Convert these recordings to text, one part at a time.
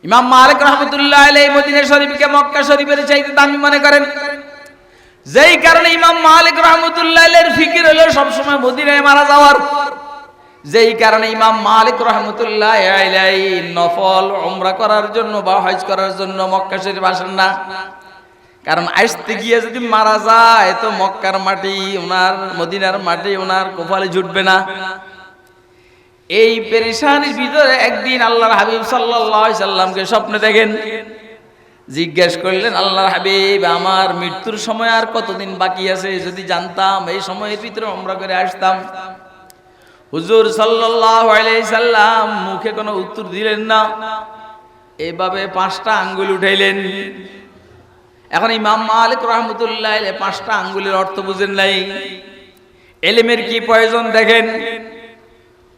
ইমাম মালিক রাহমাতুল্লাহ আলাইহি মদিনা শরীফকে মক্কা শরীফের চাইতে দামি মনে করেন, যেই কারণে ইমাম মালিক রাহমাতুল্লাহ আলাইহির ফিকির হলো সবসময় মদিনায় মারা যাওয়ার। যেই কারণে ইমাম মালিক রাহমাতুল্লাহ আলাইহি নফল উমরা করার জন্য বা হজ করার জন্য মক্কা শরীফ আসেন না। কারণ আসতে গিয়ে যদি মারা যায় তো মক্কার মাটি ওনার, মদিনার মাটি ওনার কপালে জুটবে না। এই পেরেশানির ভিতরে একদিন আল্লাহর হাবিব সাল্লাল্লাহু আলাইহি সাল্লামকে স্বপ্নে দেখেন। জিজ্ঞেস করলেন, আল্লাহর হাবিব আমার মৃত্যুর সময় আর কতদিন বাকি আছে? যদি জানতাম এই সময়ের ভিতরে উমরা করে আসতাম। হুজুর সাল্লাল্লাহু আলাইহি সাল্লাম মুখে কোনো উত্তর দিলেন না, এইভাবে 5টা আঙ্গুল উঠাইলেন। এখন ইমাম মালিক রাহমাতুল্লাহ আলাইহি 5টা আঙ্গুলের অর্থ বুঝেন নাই। ইলমের কি প্রয়োজন দেখেন।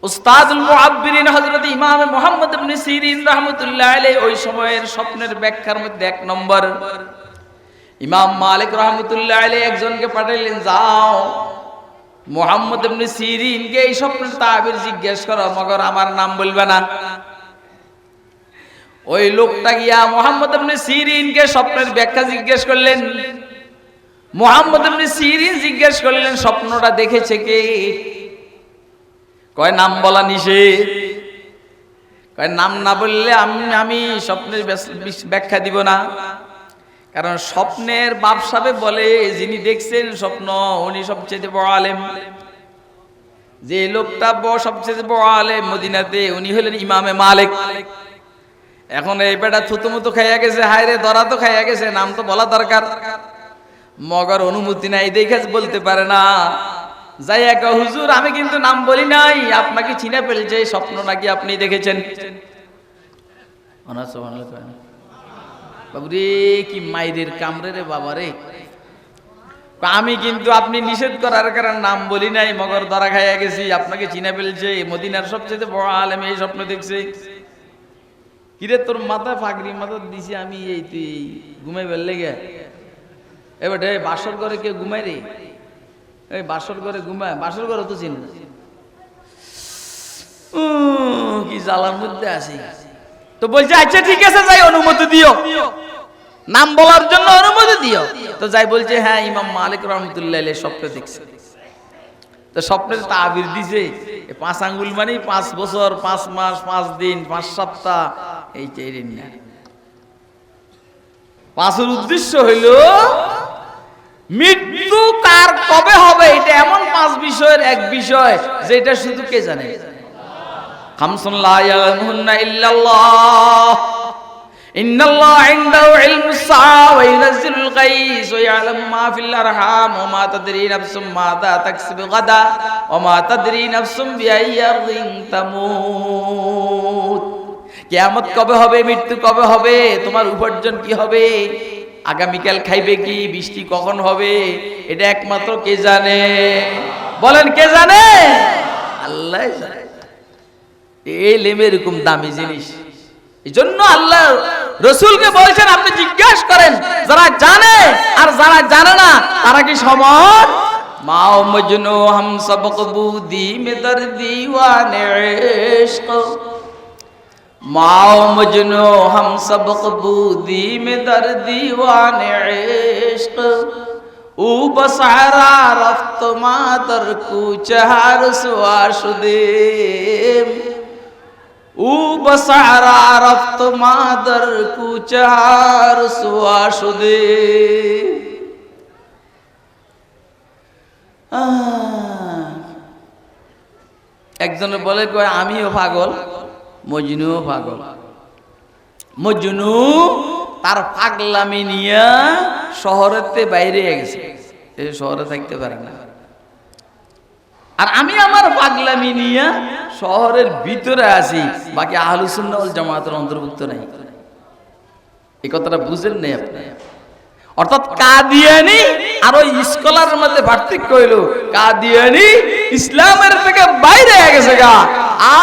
উস্তাদুল মুআব্বিরিন হযরত ইমাম মুহাম্মদ ইবনে সিরিন রাহমাতুল্লাহ আলাইহি ওই সময়ের স্বপ্নের ব্যাখ্যার মধ্যে 1 নম্বর, ইমাম মালিক রাহমাতুল্লাহ আলাইহি একজনকে পাঠাইলেন, যাও মুহাম্মদ ইবনে সিরিনকে এই স্বপ্নের তাবির জিজ্ঞেস করো, মগর আমার নাম বলবে না। ওই লোকটা গিয়া মুহাম্মদ ইবনে সিরিনকে স্বপ্নের ব্যাখ্যা জিজ্ঞেস করলেন। মুহাম্মদ ইবনে সিরিন জিজ্ঞেস করলেন, স্বপ্নটা দেখেছে কে? কয় নাম বলা নিষেধ। কয় নাম না বললে আমি স্বপ্নের ব্যাখ্যা দিব না। কারণ স্বপ্নের বাপসাবে বলে যিনি দেখছেন স্বপ্ন উনি সবচেয়ে বড় আলেম। যে লোকটা সবচেয়ে বড় আলেম মদিনাতে উনি হলেন ইমামে মালিক। এখন এই বেটা থুতুমুতু খাইয়া গেছে, হায় রে ধরা তো খাইয়া গেছে, নাম তো বলা দরকার, মগর অনুমতি নাই দেখে বলতে পারে না। যাই এক হুজুর আমি কিন্তু নাম বলি নাই, আপনাকে চিনে ফেলছে, স্বপ্ন নাকি আপনি দেখেছেন। বাবুরে কি মাইরের কামড়ে রে বাবা রে। আমি কিন্তু আপনি নিষেধ করার কারণে নাম বলি নাই, মগর ধরা খাইয়া গেছি, আপনাকে চিনে ফেলছে, মদিনার সবচেয়ে বড় আলেম এই স্বপ্ন দেখছে। কিরে তোর মাথায় ফাগরি মাথা দিছি আমি, এই তুই ঘুমাই ফেললে গে? এবার বাসর ঘরে কে ঘুমাই রে? এই বাসর ঘরে ঘুমায়, বাসর ঘরে তো চিনি কি জ্বালার মধ্যে আছি। তো বলছে আচ্ছা ঠিক আছে যাই, অনুমতি দিও, নাম বলার জন্য অনুমতি দিও। তো যাই বলছে হ্যাঁ ইমাম মালিক রাহমাতুল্লাহ আলাইহি স্বপ্ন দেখছে। তো স্বপ্নের তাবির দিছে 5 আঙ্গুল মানে 5 বছর 5 মাস 5 দিন 5 সপ্তাহ, এই চাইলেন না। 5-এর উদ্দেশ্য হইল মৃত্যু কার কবে হবে, এটা এমন 5 বিষয়ের এক বিষয় যেটা শুধু কে জানে। খামসুন লা ইয়ালামুহুন্না ইল্লাল্লাহ, ইন্নাল্লাহা ইনদাহু ইলমুস সাআ ওয়া ইউনাজ্জিলুল গায়স ওয়া ইয়ালামু মা ফিল আরহাম ওয়া মা তাদরি নাফসুম মাযা তাকসিবু গাদা ওয়া মা তাদরি নাফসুম বিআইয়ি আরদিন তামুত। কিয়ামত কবে হবে, মৃত্যু কবে হবে, তোমার উপার্জন কি হবে, আগামীকাল খাইবে কি, বৃষ্টি কখন হবে, এটা একমাত্র কে জানে? বলেন কে জানে? আল্লাহ জানে। এই লেমে এরকম দামি জিনিস, এই জন্য আল্লাহ রসুলকে বলছেন আপনি জিজ্ঞাসা করেন যারা জানে আর যারা জানে না তারা কি সমান? মাও মজনু হাম সবক বুদি মে দর্দি ওয়ানে ইশক, माओ मजनू हम सबक बूदी में दर्दी वाने इश्क, ऊ बसारा रफ्त मादर कूचहार सुआशुदेम, ऊ बसारा रफ्त मादर कूचहार सुआशुदेम। একজনে বলে কয় আমিও পাগল, মজনু পাগল। মজনু তার পাগলামি নিয়ে শহরেতে বাইরে গেছে, এই শহরে থাকতে পারে না। আর আমি আমার পাগলামি নিয়ে শহরের ভিতরে আছি, বাকি আহলুস সুন্নাহ ওয়াল জামাতের অন্তর্ভুক্ত নাই। এই কথাটা বুঝেন নাই আপনি? অর্থাৎ কাদিয়ানি আর ওই স্কলারের মধ্যে পার্থক্য হইল, কাদিয়ানি ইসলামের থেকে বাইরে গেছে গা,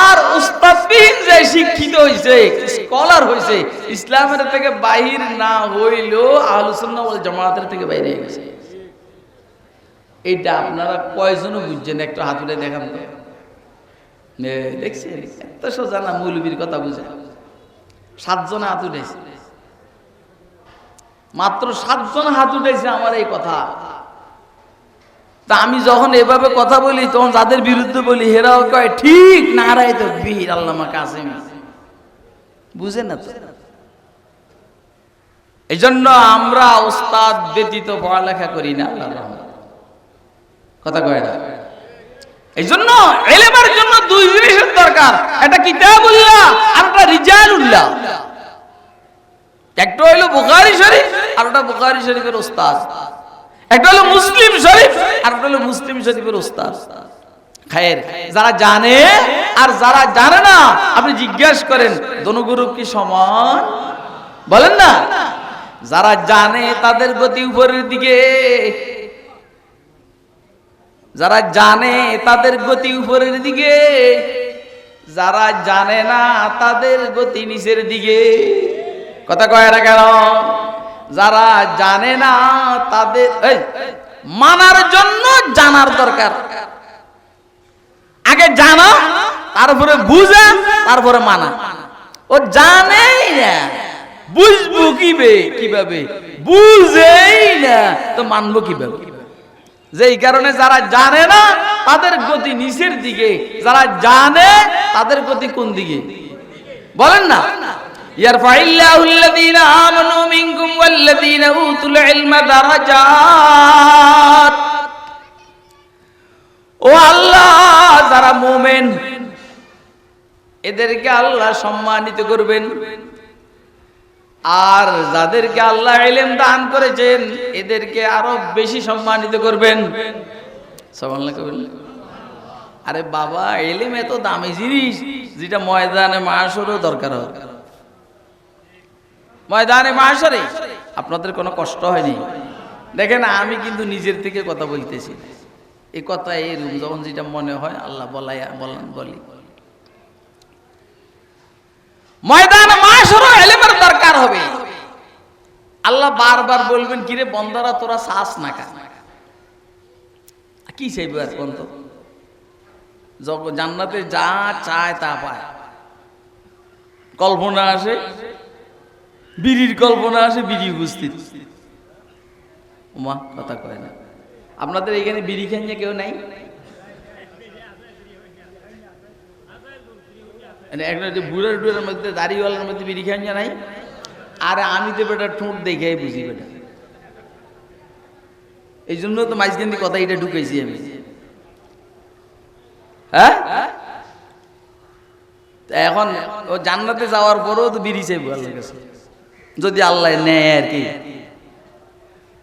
আর উস্তাদ বিন যে শিক্ষিত হইছে, স্কলার হইছে, ইসলামের থেকে বাহির না হইলেও আহলুস সুন্নাহ ওয়াল জামাতের থেকে বাইরে গেছে। এইটা আপনারা কয়জন বুঝছেন? একটু হাত উঠে দেখান তো। দেখছেন এত সোজা না মৌলবীর কথা বুঝে। 7 জন হাত উঠেছে, মাত্র 7 জন হাত উঠেছে আমার এই কথা। তা আমি যখন এভাবে কথা বলি তখন যাদের বিরুদ্ধে বলি হেরাও কয় ঠিক, নারায়ে তাকবীর, আল্লামা কাসেমী। বুঝেন না তো? এই জন্য আমরা ওস্তাদ ব্যতীত পড়ালেখা করি না, আল্লাহর রহমত। কথা কয় না? এই জন্য ইলমের জন্য 2 জিনিসের দরকার, একটা কিতাবুল্লাহ আর একটা রিজালুল্লাহ। একটা হলো বুখারী শরীফ আর একটা বুখারী শরীফের ওস্তাদ, একটা হলো মুসলিম শরীফ আর একটা হলো মুসলিম শরীফের ওস্তাদ। খায়ের, যারা জানে আর যারা জানে না আপনি জিজ্ঞাসা করেন দোনো গ্রুপ কি সমান? বলেন না। যারা জানে তাদের গতি উপরের দিকে, যারা জানে তাদের গতি উপরের দিকে, যারা জানে না তাদের গতি নিচের দিকে। কথা কয় না কেন? যারা জানে না তাদের মানার জন্য জানার দরকার। আগে জানা, তারপরে বুঝা, তারপরে মানা। ও জানেই না, বুঝবো কিভাবে? বুঝেই না তো মানবো কিভাবে? যেই কারণে যারা জানে না তাদের গতি নিচের দিকে, যারা জানে তাদের গতি কোন দিকে? বলেন না। ইয়ারফাইল্লাহু আল্লাযীনা আমানু মিনকুম ওয়াল্লাযীনা উতুল ইলমা দারাজাত। ও আল্লাহ, যারা মুমিন এদেরকে আল্লাহ সম্মানিত করবেন, আর যাদেরকে আল্লাহ ইলম দান করেছেন এদেরকে আরো বেশি সম্মানিত করবেন। সুবহানাল্লাহ কইবেন। আরে বাবা, ইলম এত দামি জিনিস যেটা ময়দানে মাহশরেও দরকার হয়। ময়দানে মাহশরে আপনাদের কোনো কষ্ট হয়নি? দেখেন, আমি কিন্তু নিজের থেকে কথা বলতেছি, এই কথা এরকম যখন যেটা মনে হয় আল্লাহ বলি। ময়দানে মাহশরে ইলমের দরকার হবে। আল্লাহ বারবার বলবেন, কিরে বন্দারা তোরা চাস না কেন? কি চাইবে আর কোন? তো জান্নাতে যা চায় তা পায়। কল্পনা আসে, বিড়ির কল্পনা আসে, বিড়ি উপস্থিত। ওমা, কথা কয় না। আপনাদের এখানে বিড়ি খান যে কেউ নাই? একটা বুড়ার ডুড়ের মধ্যে, দাড়িওয়ালার মধ্যে বিড়ি খান যে নাই? আরে আমি তো বেটা ঠোঁট দেখে বুঝি বেটা, এই জন্য তো মাঝখান কথা এটা ঢুকেছি আমি। হ্যাঁ, এখন ও জান্নাতে যাওয়ার পরেও তো বিড়ি চাইবো আল্লাহর কাছে, যদি আল্লাহ নেয় আর কি।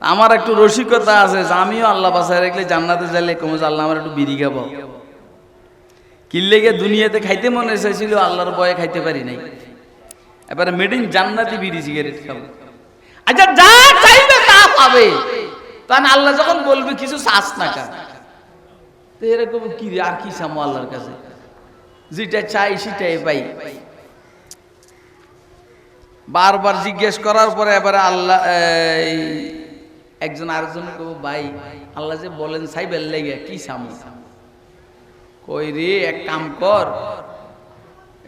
আমার একটু রসিকতা আছে যে আমিও আল্লাহ বাসায় রাখলে জান্নাতে যাইলে কমে আল্লাহ আমার একটু বিড়ি খাবো। কিনলে গিয়ে দুনিয়াতে খাইতে মনে চাইছিল, আল্লাহর ভয়ে খাইতে পারি নাই। এবারে মেডিন জান্নাতি বিড়ি সিগারেট খাবো। আচ্ছা, যা চাইবে তা পাবে। তাহলে আল্লাহ যখন বলবে কিছু চাস না কেন, তো এরকম কি আর কি চামো আল্লাহর কাছে? যেটা চাই সেটাই পাই। বারবার জিজ্ঞেস করার পরে এবারে আল্লাহ একজন আরেকজনকে কব, ভাই আল্লাহ যে বলেন চাইবেন লেগে কি চামো? কই রে, এক কাম কর,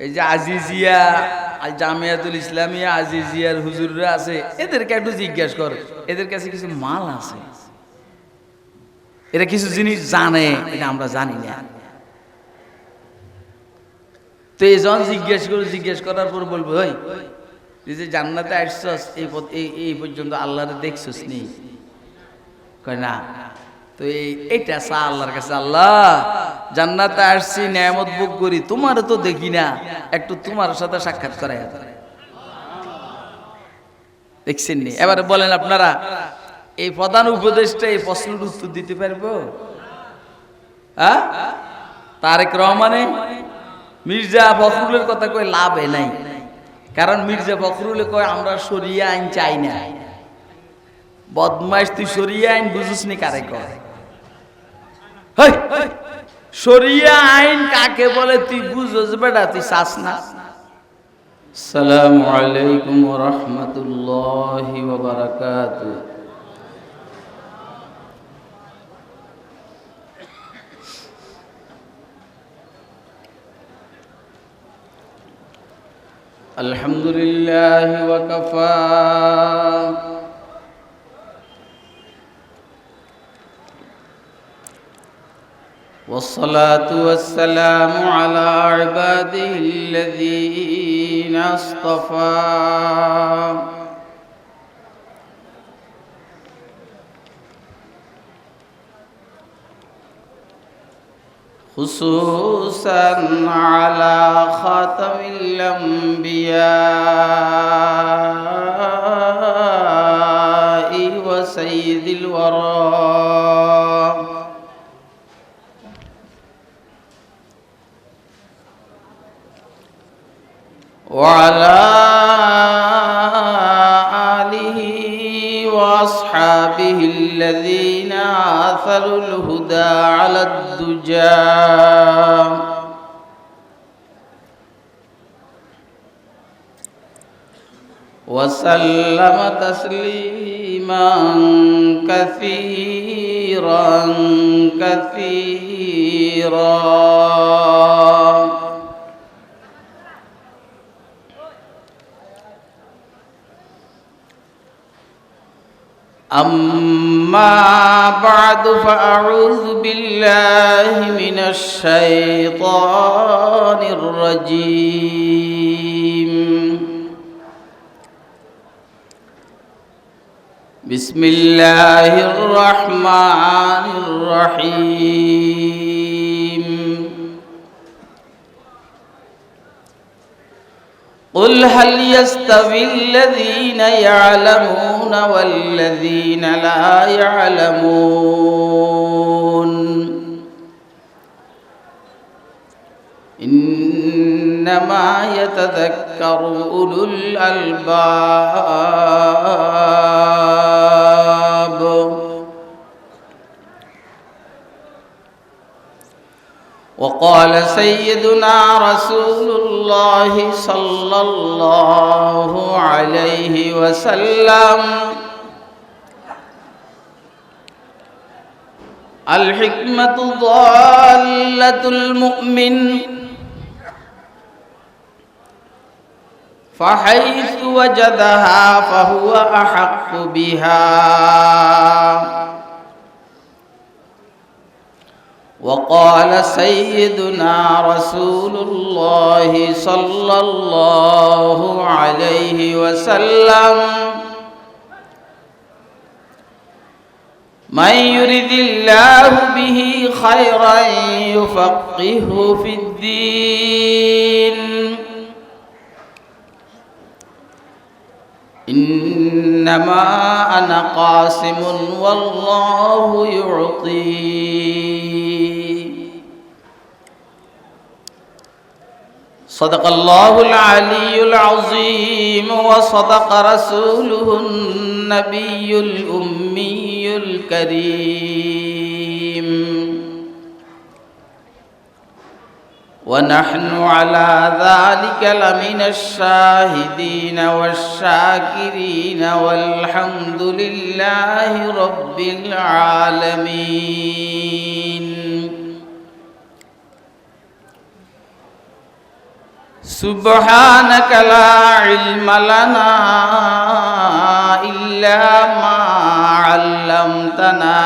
এই যে আজিজিয়া আল জামিয়াতুল ইসলামিয়া আজিজিয়ার হুজুররা আছে, এদেরকে একটু জিজ্ঞেস কর, এদের কাছে কিছু মাল আছে, এরা কিছু জিনিস জানে, এটা আমরা জানি না। তো এই জন জিজ্ঞেস করার পর বলবো, ওই তুই যে জান্নাতে আসছস এই পর্যন্ত আল্লাহরে দেখছস নি? কয় না। তো এইটা চা আল্লাহর কাছে, আল্লাহ জান্নাতে আসছি, নিয়ামত ভোগ করি, তোমার তো দেখি না, একটু তোমার সাথে সাক্ষাৎ করাই দেখছেন নি? এবারে বলেন আপনারা, এই প্রধান উপদেশটা এই প্রশ্নের উত্তর দিতে পারবো? হ্যাঁ, তারেক রহমানে মির্জা ফখরুলের কথা কয় লাভে নাই, কারণ মির্জা ফখরুলে কয় আমরা শরিয়া আইন চাই না। বদমাইশ, তুই শরিয়া আইন বুঝিস নি কারে কয়? শরিয়া আইন কাকে বলে তুই বুঝোস বেটা, তুই চাস না। আসসালামু আলাইকুম ওয়া রাহমাতুল্লাহি ওয়া বারাকাতুহু। الحمد لله وكفى والصلاة والسلام على عباده الذين اصطفى خصوصا على خاتم الأنبياء وسيد الورى وعلى آله وأصحابه الذين آثروا الهدى على الدجى وسلم تسليما كثيرا كثيرا. أما بعد فأعوذ بالله من الشيطان الرجيم. بسم الله الرحمن الرحيم. قل هل يستوي الذين يعلمون والذين لا يعلمون إنما يتذكر أولو الألباب. وقال سيدنا رسول الله صلى الله عليه وسلم الحكمة ضالة المؤمن فحيث وجدها فهو أحق بها. وقال سيدنا رسول الله صلى الله عليه وسلم من يرد الله به خيرا يفقهه في الدين. إنما أنا قاسم والله يعطي. صدق الله العلي العظيم وصدق رسوله النبي الأمي الكريم. ونحن على ذلك لمن الشاهدين والشاكرين والحمد لله رب العالمين. سبحانك لا علم لنا إلا ما علمتنا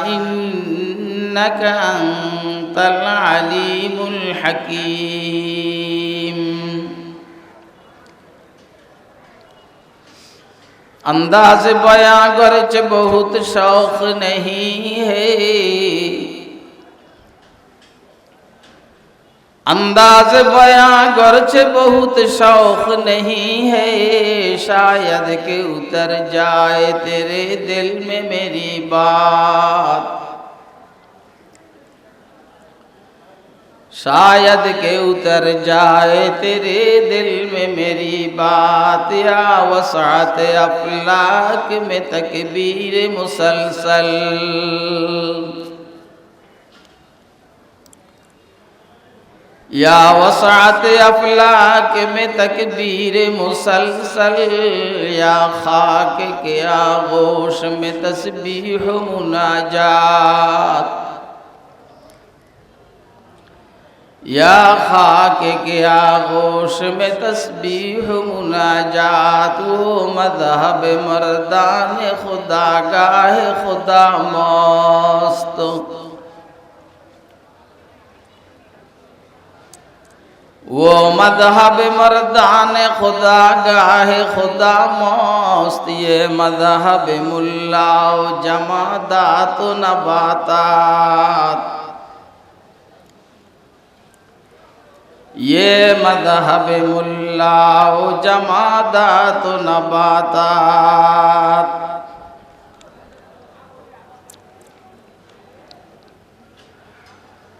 إنك أنت العليم الحكيم. अंदाज बयां गर्च बहुत शौक नहीं है, अंदाज बयां गर्च बहुत शौक नहीं है, शायद के उतर जाए तेरे दिल में मेरी बात, शायद के उतर जाए तेरे दिल में मेरी बात। या वसात अफलाक में तकबीर मुसलसल, या वसात अफलाक में तकबीर मुसलसल, या खाक के आगोश में तस्बीह मुनाजात, या खाक के आगोश में तस्बीह मुनाजात वो मज़हब मर्दान खुदा गाह खुदा मस्त वो मज़हब मर्दान खुदा गाहे खुदा मस्त ये मज़हब मुल्ला जमादात नबातात ये मज़हब मुल्ला जमादात नबातात।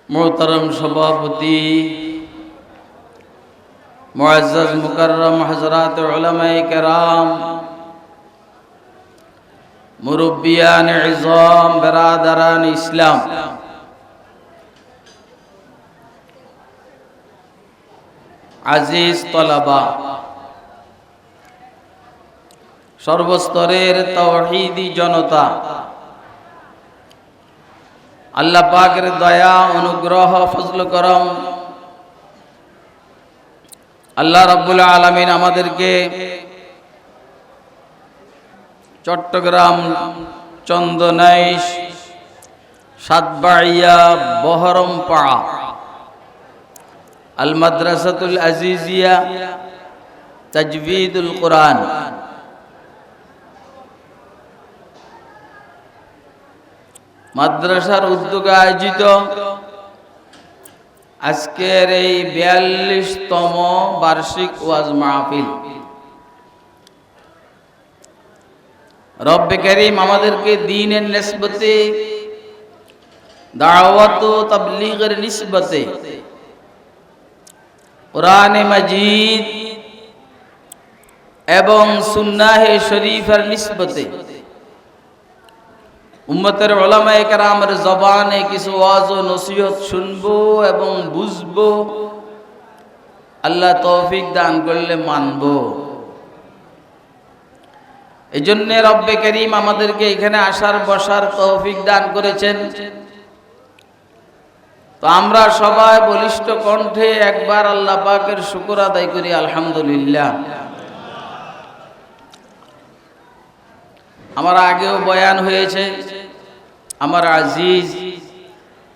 मोहतरम सभापति मुअज़्ज़ज़ मुकर्रम हज़रात उलमाए किराम मुरब्बियान इज़ाम बरादरान इस्लाम আজিজ তলাবা সর্বস্তরের তাওহীদি জনতা আল্লাহ পাকের দয়া অনুগ্রহ ফজল করম আল্লাহ রাব্বুল আলামিন আমাদেরকে চট্টগ্রাম চন্দনাইশ সাতবাড়িয়া বহরমপাড়া আল মাদ্রাসাতুল আজিজিয়া তাজবিদুল কুরআন মাদ্রাসার উদ্যোগে আয়োজিত আজকের এই ৪২তম বার্ষিক ওয়াজ মাহফিল রব্বে কারীম আমাদেরকে দ্বীনের নিসবতে দাওয়াত ও তাবলীগের নিসবতে কুরআনে মাজিদ এবং সুন্নাহে শরীফের নিসবতে উম্মতের উলামায়ে কেরামের জবানে কিছু ওয়াজ ও নসিহত শুনবো এবং বুঝবো, আল্লাহ তৌফিক দান করলে মানবো। এজন্য রব্বে কারীম আমাদেরকে এখানে আসার বসার তৌফিক দান করেছেন। তো আমরা সবাই বলিষ্ঠ কণ্ঠে একবার আল্লাহ পাকের শুকর আদায় করি আলহামদুলিল্লাহ। আমার আগেও বয়ান হয়েছে, আমার আজিজ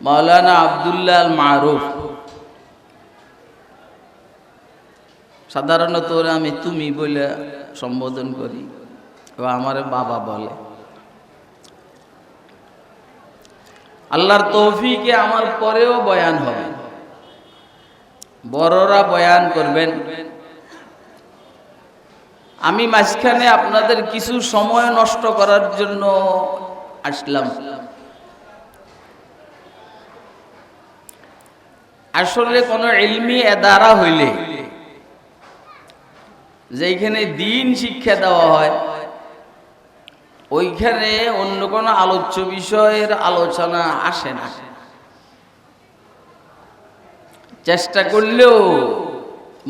মাওলানা আব্দুল্লাহ আল মারুফ, সাধারণত আমি তুমি বলে সম্বোধন করি, আমার বাবা বলে। আল্লাহর তৌফিকে আমার পরেও বয়ান হবে, বড়রা বয়ান করবেন, আমি মাঝখানে আপনাদের কিছু সময় নষ্ট করার জন্য আসলাম। আসলে কোন ইলমি এদারা হইলে যেখানে দ্বীন শিক্ষা দেওয়া হয় ওইখানে অন্য কোনো আলোচ্য বিষয়ের আলোচনা আসে না। চেষ্টা করলেও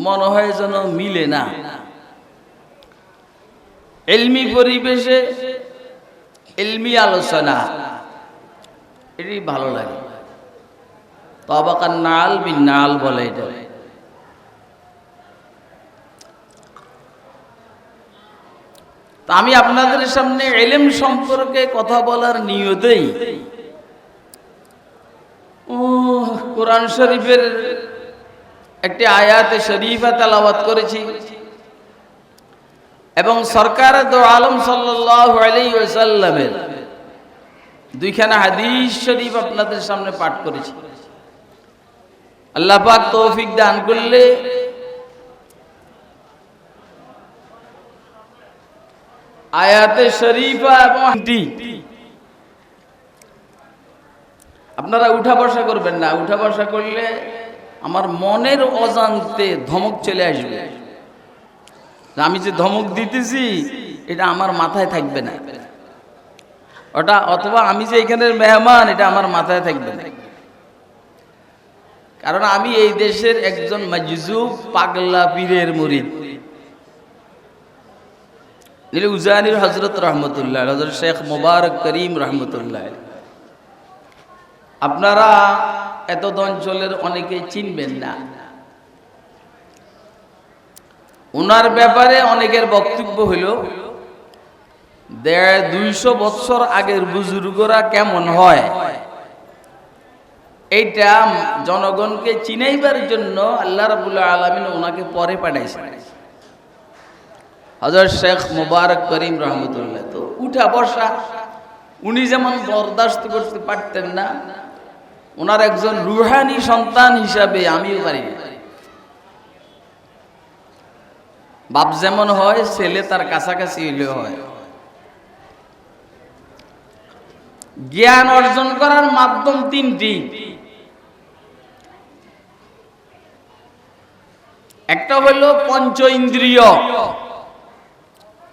মনে হয় যেন মিলে না। ইলমি পরিবেশে ইলমি আলোচনা এটি ভালো লাগে। তাবাকান নাল বিন নাল বলে এটা। তা আমি আপনাদের সামনে ইলম সম্পর্কে কথা বলার নিয়তেই কোরআন শরীফের একটি আয়াতে শরীফা তেলাওয়াত করেছি এবং সরকার দো আলম সাল্লাল্লাহু আলাইহি ওয়াসাল্লামের দুইখানা হাদিস শরীফ আপনাদের সামনে পাঠ করেছি। আল্লাহ পাক তৌফিক দান করলে আয়াতে শরীফা এবং আপনারা উঠা বসা করবেন না। উঠা বসা করলে আমার মনের অজান্তে ধমক চলে আসবে, আমি যে ধমক দিতেছি এটা আমার মাথায় থাকবে না, ওটা অথবা আমি যে এখানের মেহমান এটা আমার মাথায় থাকবে না। কারণ আমি এই দেশের একজন মাজজুব পাগলা পীরের মুরিদ, উজানির হযরত রহমতুল্লাহ, হযরত শেখ মুবারক করিম রহমতুল্লাহ। আপনারা এত অঞ্চলের অনেকেই চিনবেন না। ওনার ব্যাপারে অনেকের বক্তব্য হইল 250 বছর আগের বুজুর্গরা কেমন হয়, এইটা জনগণকে চিনাইবার জন্য আল্লাহ রাব্বুল আলামিন ওনাকে পরে পাঠাইছেন। হযরত শেখ মুবারক করিম রহমতুল্লাহ তো উঠা বসা উনি যেমন বরদাস্ত করতে পারতেন না, ওনার একজন রুহানি সন্তান হিসাবে আমিও পারি না। বাপ যেমন হয় ছেলে তার কাছাকাছি হইলে হয়। জ্ঞান অর্জন করার মাধ্যম তিনটি। একটা হইল পঞ্চ ইন্দ্রিয়,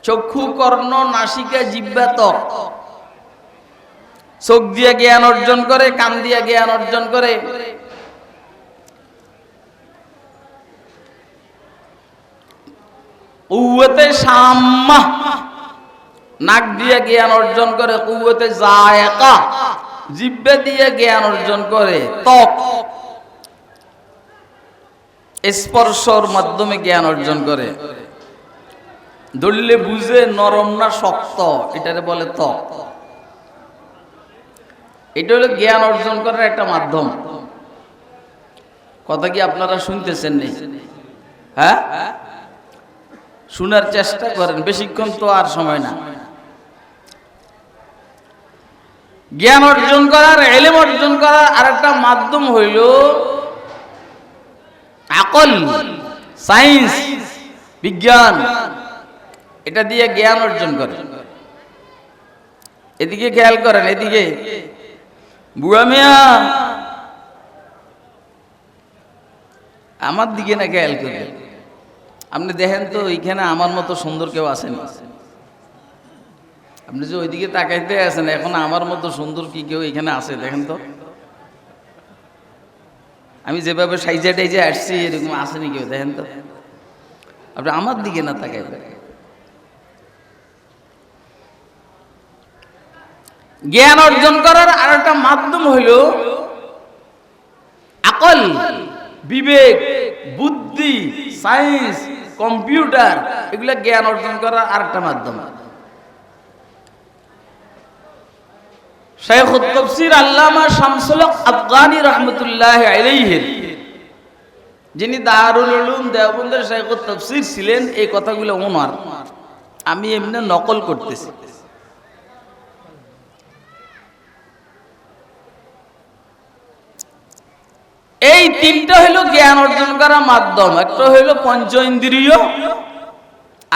চক্ষু, কর্ণ, নাসিকা, জিহ্বা, ত্বক। চোখ দিয়ে জ্ঞান অর্জন করে, কান দিয়ে জ্ঞান অর্জন করে, কুওয়াতে শাম্মা নাক দিয়ে জ্ঞান অর্জন করে, কুওয়াতে জায়কা জিহ্বা দিয়ে জ্ঞান অর্জন করে, ত্বক স্পর্শর মাধ্যমে জ্ঞান অর্জন করে। ধরলে বুঝে নরম না শক্ত, এটারে বলে ত্বক। এটা হলো জ্ঞান অর্জন করার একটা মাধ্যম। কথা কি আপনারা শুনতেছেন নি? হ্যাঁ, শোনার চেষ্টা করেন, বেশিক্ষণ তো আর সময় না। জ্ঞান অর্জন করার, ইলম অর্জন করার আরেকটা মাধ্যম হইল আকল, সায়েন্স, বিজ্ঞান। এটা দিয়ে জ্ঞান অর্জন করে। এদিকে খেয়াল করেন, এদিকে বুড়া মিয়া আমার দিকে না খেয়াল করেন। আপনি দেখেন তো এইখানে আমার মতো সুন্দর কেউ আছেন? আপনি যে ওইদিকে তাকাইতে আছেন, এখন আমার মতো সুন্দর কি কেউ এখানে আছে? দেখেন তো, আমি যেভাবে সাইজা টাইজে আসছি এরকম আসেনি কেউ? দেখেন তো, আপনি আমার দিকে না তাকাইবেন। জ্ঞান অর্জন করার আর একটা মাধ্যম হইল আকল, বিবেক, বুদ্ধি, সায়েন্স, কম্পিউটার। এগুলা জ্ঞান অর্জন করার আর একটা মাধ্যম। শাইখুত তাফসীর আল্লামা শামসুল হক আফগানী রাহমাতুল্লাহি আলাইহি, যিনি দারুল উলুম দেওবন্দের শাইখুত তাফসীর ছিলেন, এই কথাগুলো ওনার, আমি এমনি নকল করতেছি। এই তিনটা হইল জ্ঞান অর্জন করার মাধ্যম। একটা হইল পঞ্চ ইন্দ্রিয়,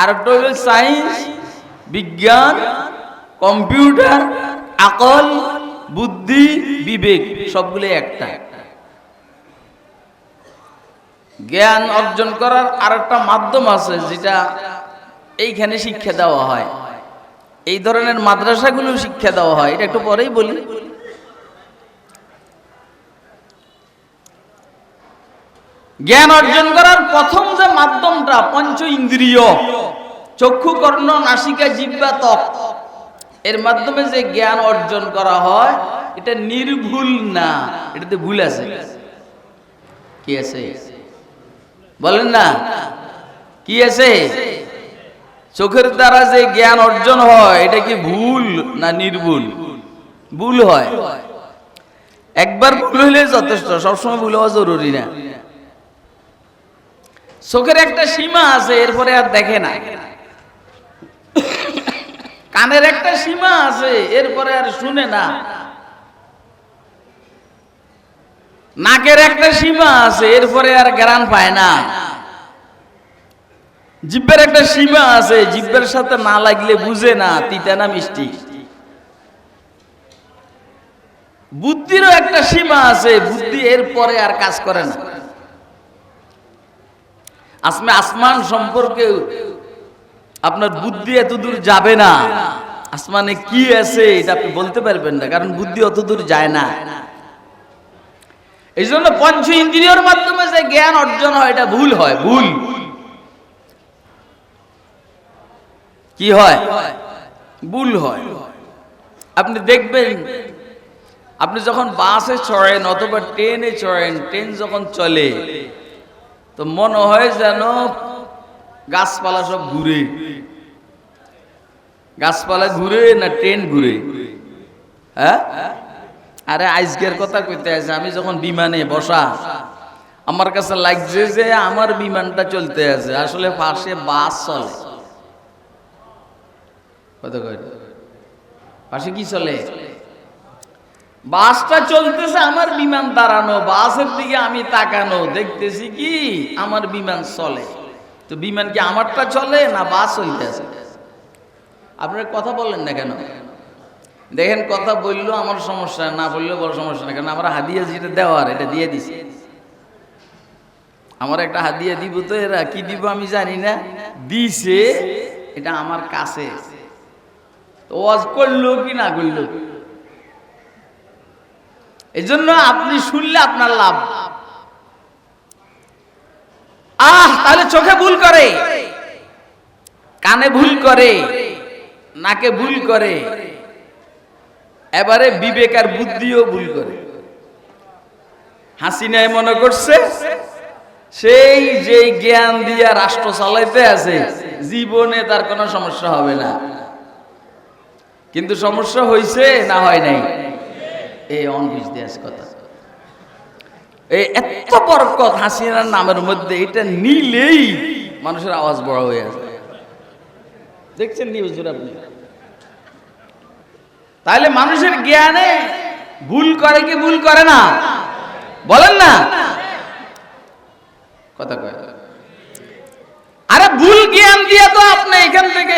আরেকটা হইল সায়েন্স, বিজ্ঞান, কম্পিউটার, আকল, বুদ্ধি, বিবেক, সবগুলো একটা। জ্ঞান অর্জন করার আরেকটা মাধ্যম আছে, যেটা এইখানে শিক্ষা দেওয়া হয়, এই ধরনের মাদ্রাসাগুলো শিক্ষা দেওয়া হয়। এটা একটু পরেই বলি। জ্ঞান অর্জন করার প্রথম যে মাধ্যমটা পঞ্চ ইন্দ্রিয়, চক্ষু, কর্ণ, নাসিকা, জিহ্বা, ত্বক, এর মাধ্যমে যে জ্ঞান অর্জন করা হয়, এটা নির্ভুল না, এটাতে ভুল আছে। কি আছে বলেন না? কি আছে? চোখের দ্বারা যে জ্ঞান অর্জন হয়, এটা কি ভুল না নির্ভুল? ভুল হয়। একবার ভুল হইলে যথেষ্ট, সবসময় ভুল হওয়া জরুরি না। চোখের একটা সীমা আছে, এরপরে আর দেখে না। কানের একটা সীমা আছে, এরপরে আর শুনে না। নাকের একটা সীমা আছে, এরপরে আর ঘ্রাণ পায় না। জিহ্বার একটা সীমা আছে, জিহ্বার সাথে না লাগলে বুঝে না তিতা না মিষ্টি। বুদ্ধিরও একটা সীমা আছে, বুদ্ধি এরপরে আর কাজ করে না। আসমান সম্পর্কে আপনার বুদ্ধি এত দূর যাবে না। আসমানে কি আছে এটা আপনি বলতে পারবেন না, কারণ বুদ্ধি অত দূর যায় না। এই জন্য পঞ্চ ইন্দ্রিয়র মাধ্যমে যে জ্ঞান অর্জন হয়, এটা ভুল হয়। ভুল কি হয়? ভুল হয়। আপনি দেখবেন আপনি যখন বাসে চড়েন অথবা ট্রেনে চড়েন, ট্রেন যখন চলে তো মনে হয় যেন গাছপালা সব ঘুরে। গাছপালা ঘুরে না ট্রেন ঘুরে? হ্যাঁ, আরে আজকের কথা কইতে আছে, আমি যখন বিমানে বসা আমার কাছে লাগছে যে আমার বিমানটা চলতে আছে, আসলে পাশে বাস চলে। কত কয় পাশে কি চলে? বাসটা চলতেছে, আমার বিমান দাঁড়ানো, বাসের দিকে আমি তাকানো, দেখতেছি কি আমার বিমান চলে। তো বিমান কি আমারটা চলে না বাস চলতেছে? আপনারা কথা বললেন না কেন? দেখেন, কথা বললেও আমার সমস্যা, না বললেও বড় সমস্যা না, কারণ আমরা হাদিয়া যেটা দেওয়ার এটা দিয়ে দিছি। আমার একটা হাদিয়া দিব, তো এরা কি দিব আমি জানি না, দিছে এটা আমার কাছে, তো ওয়াজ করলো কি না করলো। এই জন্য আপনি শুনলে আপনার লাভ। তাহলে চোখে ভুল করে, কানে ভুল করে, নাকে ভুল করে, এবারে বিবেক আর বুদ্ধিও ভুল করে। হাসিনায় মনে করছে সেই যে জ্ঞান দিয়া রাষ্ট্র চালাইতে আছে জীবনে তার কোনো সমস্যা হবে না, কিন্তু সমস্যা হয়েছে না হয় নাই? এই অনবুঝতে আছে কথা। এই এত বরকত হাসিনার নামের মধ্যে, এটা নিলেই মানুষের আওয়াজ বড় হয়ে আছে। দেখছেন নিউজের আপনি? তাহলে মানুষের জ্ঞানে ভুল করে কি ভুল করে না? বলেন না, কথা কয়। আরে ভুল জ্ঞান দিয়ে তো আপনি এখান থেকে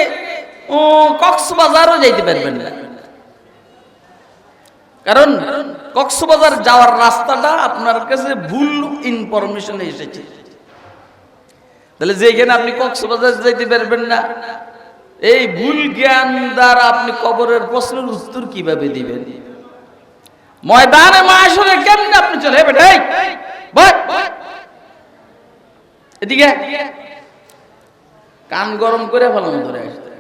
কক্সবাজারও যাইতে পারবেন না, কারণ কক্সবাজার যাওয়ার রাস্তাটা আপনার কাছে ভুল ইনফরমেশন এসেছে। তাহলে যেখানে আপনি কক্সবাজার যাইতে পারবেন না, এই ভুল জ্ঞান দ্বারা আপনি কবরের প্রশ্নের উত্তর কিভাবে দিবেন? ময়দানে মাশরে কেমনে আপনি চলে বেটাই এদিকে কান গরম করে ফেলাম ধরে আসতে।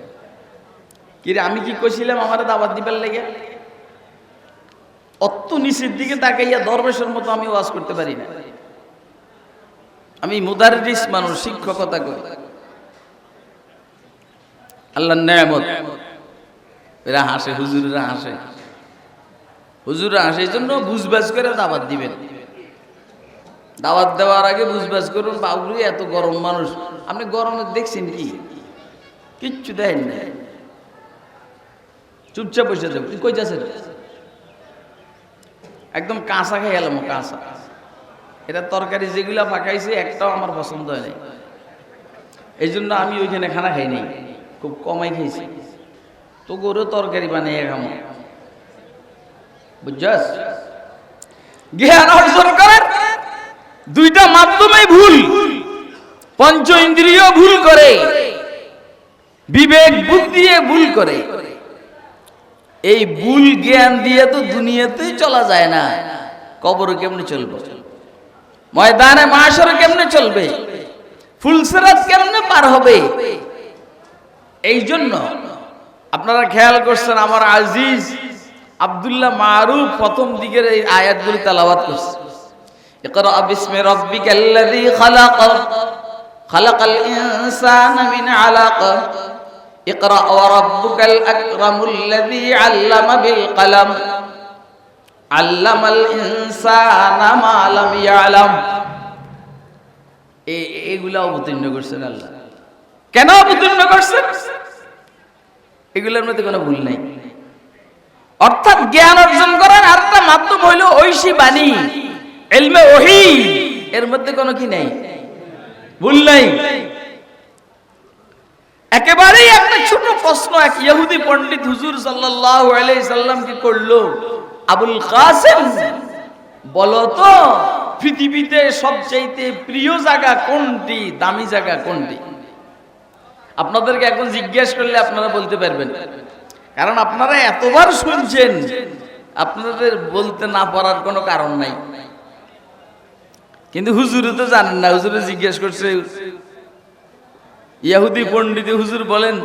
কিরে আমি কি কইছিলাম আমার দাওয়াত দিবার লাগে? অত নিচের দিকে তাকাইয়া দরবেশের মতো আমি ওয়াজ করতে পারি না। আমি মুদাররিস মানুষ, শিক্ষকতা করি, আল্লাহর নেয়ামত। এরা হাসে, হুজুররা হাসে, হুজুররা হাসে। এই জন্য বুঝবাজ করে দাওয়াত দিবেন। দাওয়াত দেওয়ার আগে বুঝবাজ করুন। বাবুরি এত গরম মানুষ, আপনি গরমে দেখছেন কি? কিচ্ছু দেখেন না, চুপচাপ বসে যাবেন। কই যাচ্ছেন? একদম কাঁচা খাই গেলাম, কাঁচা। এটা তরকারি যেগুলা পাকাইছে একটাও আমার পছন্দ হয় নাই, এই জন্য আমি ওইখানে খানা খাই নাই, খুব কমাই খাইছি। তো গরু তরকারি বানিয়ে খামো, বুঝছস? জ্ঞান অর্জন করার দুইটা মাধ্যমেই ভুল। পঞ্চ ইন্দ্রিয় ভুল করে, বিবেক বুদ্ধি ভুল করে। এই ভুল জ্ঞান দিয়ে তো দুনিয়াতেই চলা যায় না, কবরে কেমনে চলবে? ময়দানে মাশরে কেমনে চলবে? ফুলসিরাত কেমনে পার হবে? এই জন্য আপনারা খেয়াল করছেন, আমার আজিজ আব্দুল্লাহ মারুফ প্রথম দিকের এই আয়াতগুলি তেলাওয়াত করছে। ইকরা বিসমি রাব্বিকাল্লাযী খালাক, খালাকাল ইনসানা মিন আলাক, ইকরা ওয়া রাব্বুকাল আকরামুল্লাযী আল্লামা বিল কলম, আল্লামাল ইনসানা মা লাম ইয়ালাম। এগুলা অবতীর্ণ করছেন আল্লাহ। কেন অবতীর্ণ করছেন? এগুলোর মধ্যে কোনো ভুল নাই। অর্থাৎ জ্ঞান অর্জন করার আরেকটা মাধ্যম হইল ঐশী বাণী, ইলমে ওহী। এর মধ্যে কোনো কি নাই, ভুল নাই। একেবারেই একটা ছোট প্রশ্ন এক ইহুদি পণ্ডিত হুজুর সাল্লাল্লাহু আলাইহি সাল্লাম কি করলো, আবুল কাসেম বলো তো পৃথিবীতে সবচেয়ে প্রিয় জায়গা কোনটি, দামি জায়গা কোনটি? আপনাদেরকে এখন জিজ্ঞেস করলে আপনারা বলতে পারবেন, কারণ আপনারা এতবার শুনছেন, আপনাদের বলতে না পারার কোনো কারণ নাই। কিন্তু হুজুরে তো জানেন না, হুজুরে জিজ্ঞেস করছে। ইহুদি পণ্ডিত হুজুর বলেন,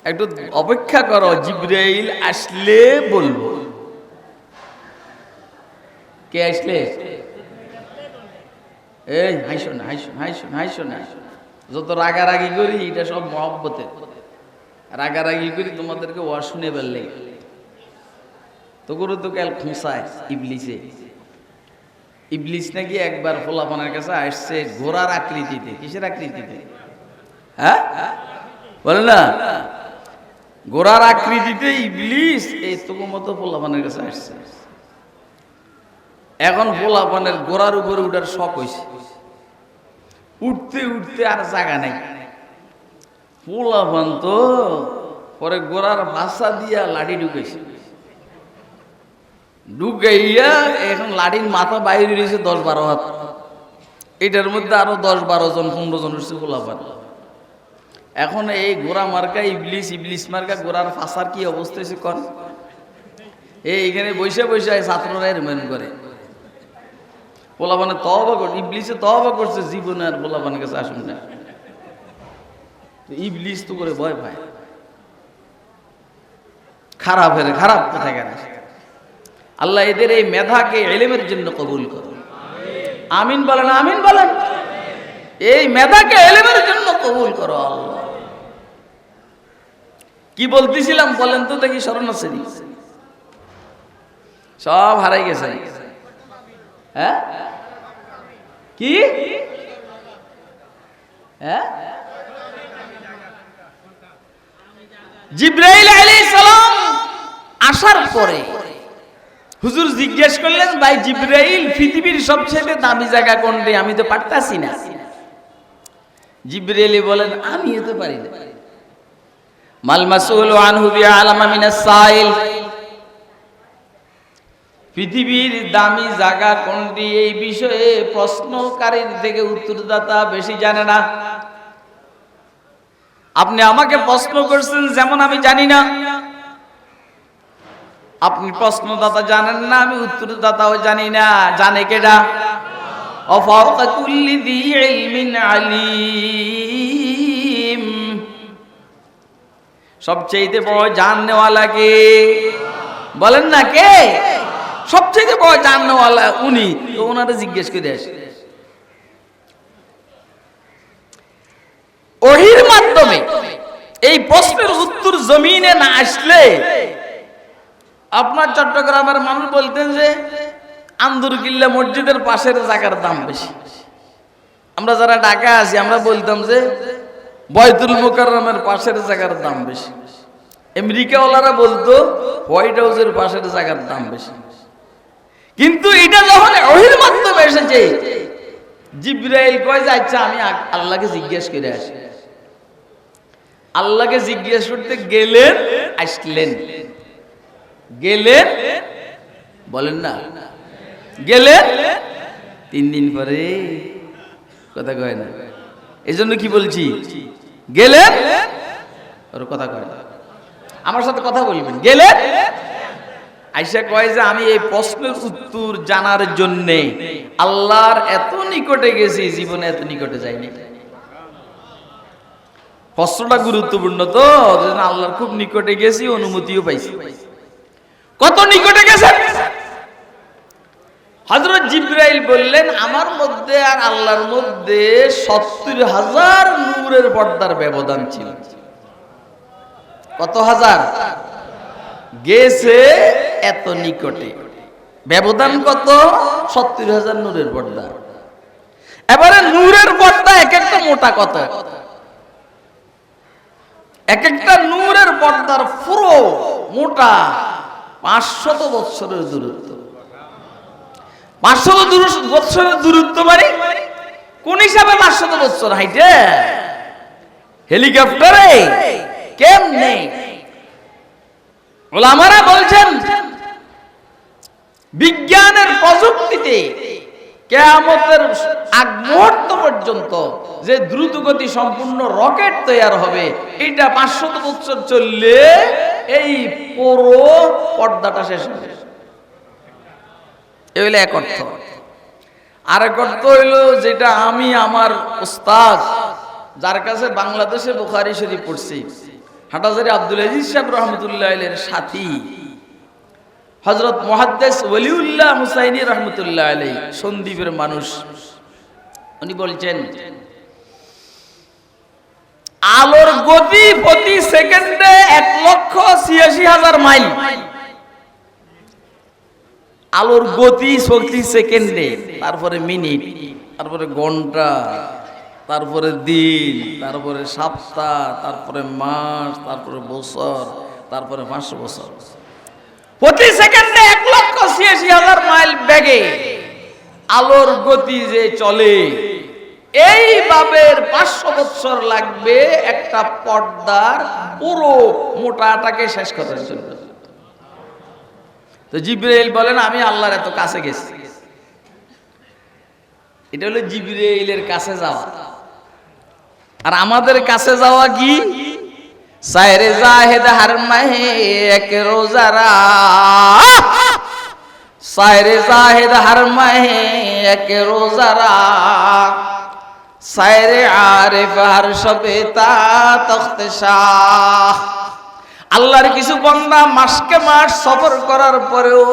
একটু অপেক্ষা করো, জিবরাইল আসলে বলবো। কে আসলে? এই হাইশো না, হাইশো হাইশো হাইশো না। যত রাগারাগি করি এটা সব মহব্বতে, রাগারাগি করি তোমাদেরকে ওয়া শুনে ফেললে তো করে তো কাল খোঁসায় ইবলিসে। ইবলিস নাকি একবার ফোলাফানের কাছে আসছে ঘোড়ার আকৃতিতে। কিসের আকৃতিতে? হ্যাঁ বলে না, ঘোড়ার আকৃতিতে ইবলিস এই তোর মতো ফোলাফানের কাছে আসছে। এখন ফোলাফানের ঘোড়ার উপরে উঠার শখ হয়েছে, উঠতে উঠতে আর জায়গা নেই। ফোলাফান তো পরে ঘোড়ার ভাষা দিয়া লাঠি ঢুকেছে, ঢুকাইয়া এখন লাঠির মাথা বাইরে রয়েছে 10-12 হাত। এটার মধ্যে আরো 10-12 জন 15 জন উঠছে ফোলাফান। এখন এই ঘোড়া মার্কা ইবলিস, ইবলিস মার্কা ঘোড়ার ফাঁসার কি অবস্থা হয়েছে কন? এইখানে বসে বসে ছাত্ররা এরমেন করে। পোলাপানে তওবা করে, ইবলিসে তওবা করছে জীবনে আর পোলাপানের কাছে আসুন না। ইবলিস তো করে ভয় পায়, খারাপ হেরে খারাপ কোথায় গেল। আল্লাহ এদের এই মেধাকে ইলমের জন্য কবুল করুন, আমিন বলেন, আমিন বলেন। এই মেধাকে ইলমের জন্য কবুল করো আল্লাহ। কি বলতেছিলাম বলেন তো দেখি, স্মরণ আছে? সব হারাই গেছে। হ্যাঁ কি? হ্যাঁ জিবরাইল আলাইহিস সালাম আসার পরে হুজুর জিজ্ঞেস করলেন, ভাই জিবরাইল পৃথিবীর সবচেয়ে দামি জায়গা কোনটি? আমি তো পারতাছি না। জিবরাইল বলেন, আমি তো পারি না। মাল মাসউলু আনহু বিআলামা মিনাস সাইল। পৃথিবীর দামি জায়গা কোনটি এই বিষয়ে প্রশ্নকারীর থেকে উত্তরদাতা বেশি জানে না। আপনি আমাকে প্রশ্ন করছেন যেমন আমি জানি না, আপনি প্রশ্নদাতা জানেন না, আমি উত্তরদাতাও জানি না। জানে কেডা? অফাওকা কুল্লি যী ইলমিন আলিম। সবচেয়ে বড় জাননেওয়ালা কে? বলেন না কে? সবচেয়ে বড় জাননেওয়ালা উনি। তো ওনারে জিজ্ঞেস করে আসে। ওহীর মাধ্যমে এই প্রশ্নের উত্তর জমিনে না আসলে আপনার চট্টগ্রামের মানুষ বলতেন যে আন্দরকিল্লা মসজিদের পাশের জায়গার দাম বেশি। আমরা যারা ঢাকা আছি আমরা বলতাম যে বয়তুল মুকাররমের পাশের জায়গার দাম বেশি। আমেরিকাওয়ালারা বলতো হোয়াইট হাউসের পাশের জায়গার দাম বেশি। কিন্তু এটা যখন ওহীর মাধ্যমে এসেছে, জিবরাইল কয় যে আচ্ছা আমি আল্লাহকে জিজ্ঞেস করে আসি। আল্লাহকে জিজ্ঞেস করতে গেলেন, আসলেন। গেলেন বলেন না, গেলেন 3 দিন পরে। কথা কয় না, এই জন্য কি বলছি, গেলেন ওর কথা কয় না। আমার সাথে কথা বলবেন। গেলেন আইসা কয় যে আমি এই প্রশ্নের উত্তর জানার জন্য আল্লাহর এত নিকটে গেছি, জীবনে এত নিকটে যাইনি। প্রশ্নটা গুরুত্বপূর্ণ তো, আল্লাহর খুব নিকটে গেছি, অনুমতিও পাইছি। কত নিকটে গেছেন? হযরত জিবরাইল বললেন, আমার মধ্যে আর আল্লাহর মধ্যে 70,000 নূরের পর্দার ব্যবধান ছিল। কত হাজার? গেছে এত নিকটে, ব্যবধান কত? 70,000 নূরের পর্দা। এবারে নূরের পর্দা এক একটা মোটা কত? এক একটা নূরের পর্দার পুরো মোটা 500 বৎসরের দূরত্ব। 500 বৎসরের দূরত্ব মানে কোন হিসাবে 500 বৎসর হাইটে? হেলিকপ্টারে কেমনে? ওলামারা বলছেন বিজ্ঞানের প্রযুক্তিতে কিয়ামতের আগ মুহূর্ত পর্যন্ত যে দ্রুতগতি সম্পূর্ণ রকেট তৈরি হবে, এটা 500 বছর চললে এই পুরো পর্দাটা শেষ হবে। এই হলো এক অর্থ। আরেক অর্থ হইলো যেটা আমি আমার উস্তাদ, যার কাছে বাংলাদেশে বুখারী শরীফ পড়ছি, হাটাজারি আব্দুল আজিজ সাহেব রহমতুল্লাহ আলাইহির সাথী, হযরত মুহাদ্দিস ওলিউল্লাহ হুসাইনী রাহমাতুল্লাহ আলাইহি সন্দ্বীপের মানুষ, উনি বলছেন আলোর গতি প্রতি সেকেন্ডে 1,86,000 মাইল। আলোর গতি প্রতি সেকেন্ডে, তারপরে মিনিট, তারপরে ঘন্টা, তারপরে দিন, তারপরে সপ্তাহ, তারপরে মাস, তারপরে বছর, তারপরে 500 বছর। প্রতি সেকেন্ডে 1,86,000 মাইল বেগে আলোর গতি যে চলে, এইভাবে 500 বছর লাগবে একটা পর্দার পুরো মোটাটাকে শেষ করার জন্য। তো জিবরাইল বলেন আমি আল্লাহর এত কাছে গেছি। এটা হলো জিবরাইলের কাছে যাওয়া। আর আমাদের কাছে যাওয়া কি? সায়রে জাহেদ হার মাহে এক রোজারা, সায়রে জাহেদ হার মাহে এক রোজারা, সায়রে আরিফ হার শবে তা তখতে শাহ। আল্লাহর কিছু বান্দা মাসকে মাস সফর করার পরেও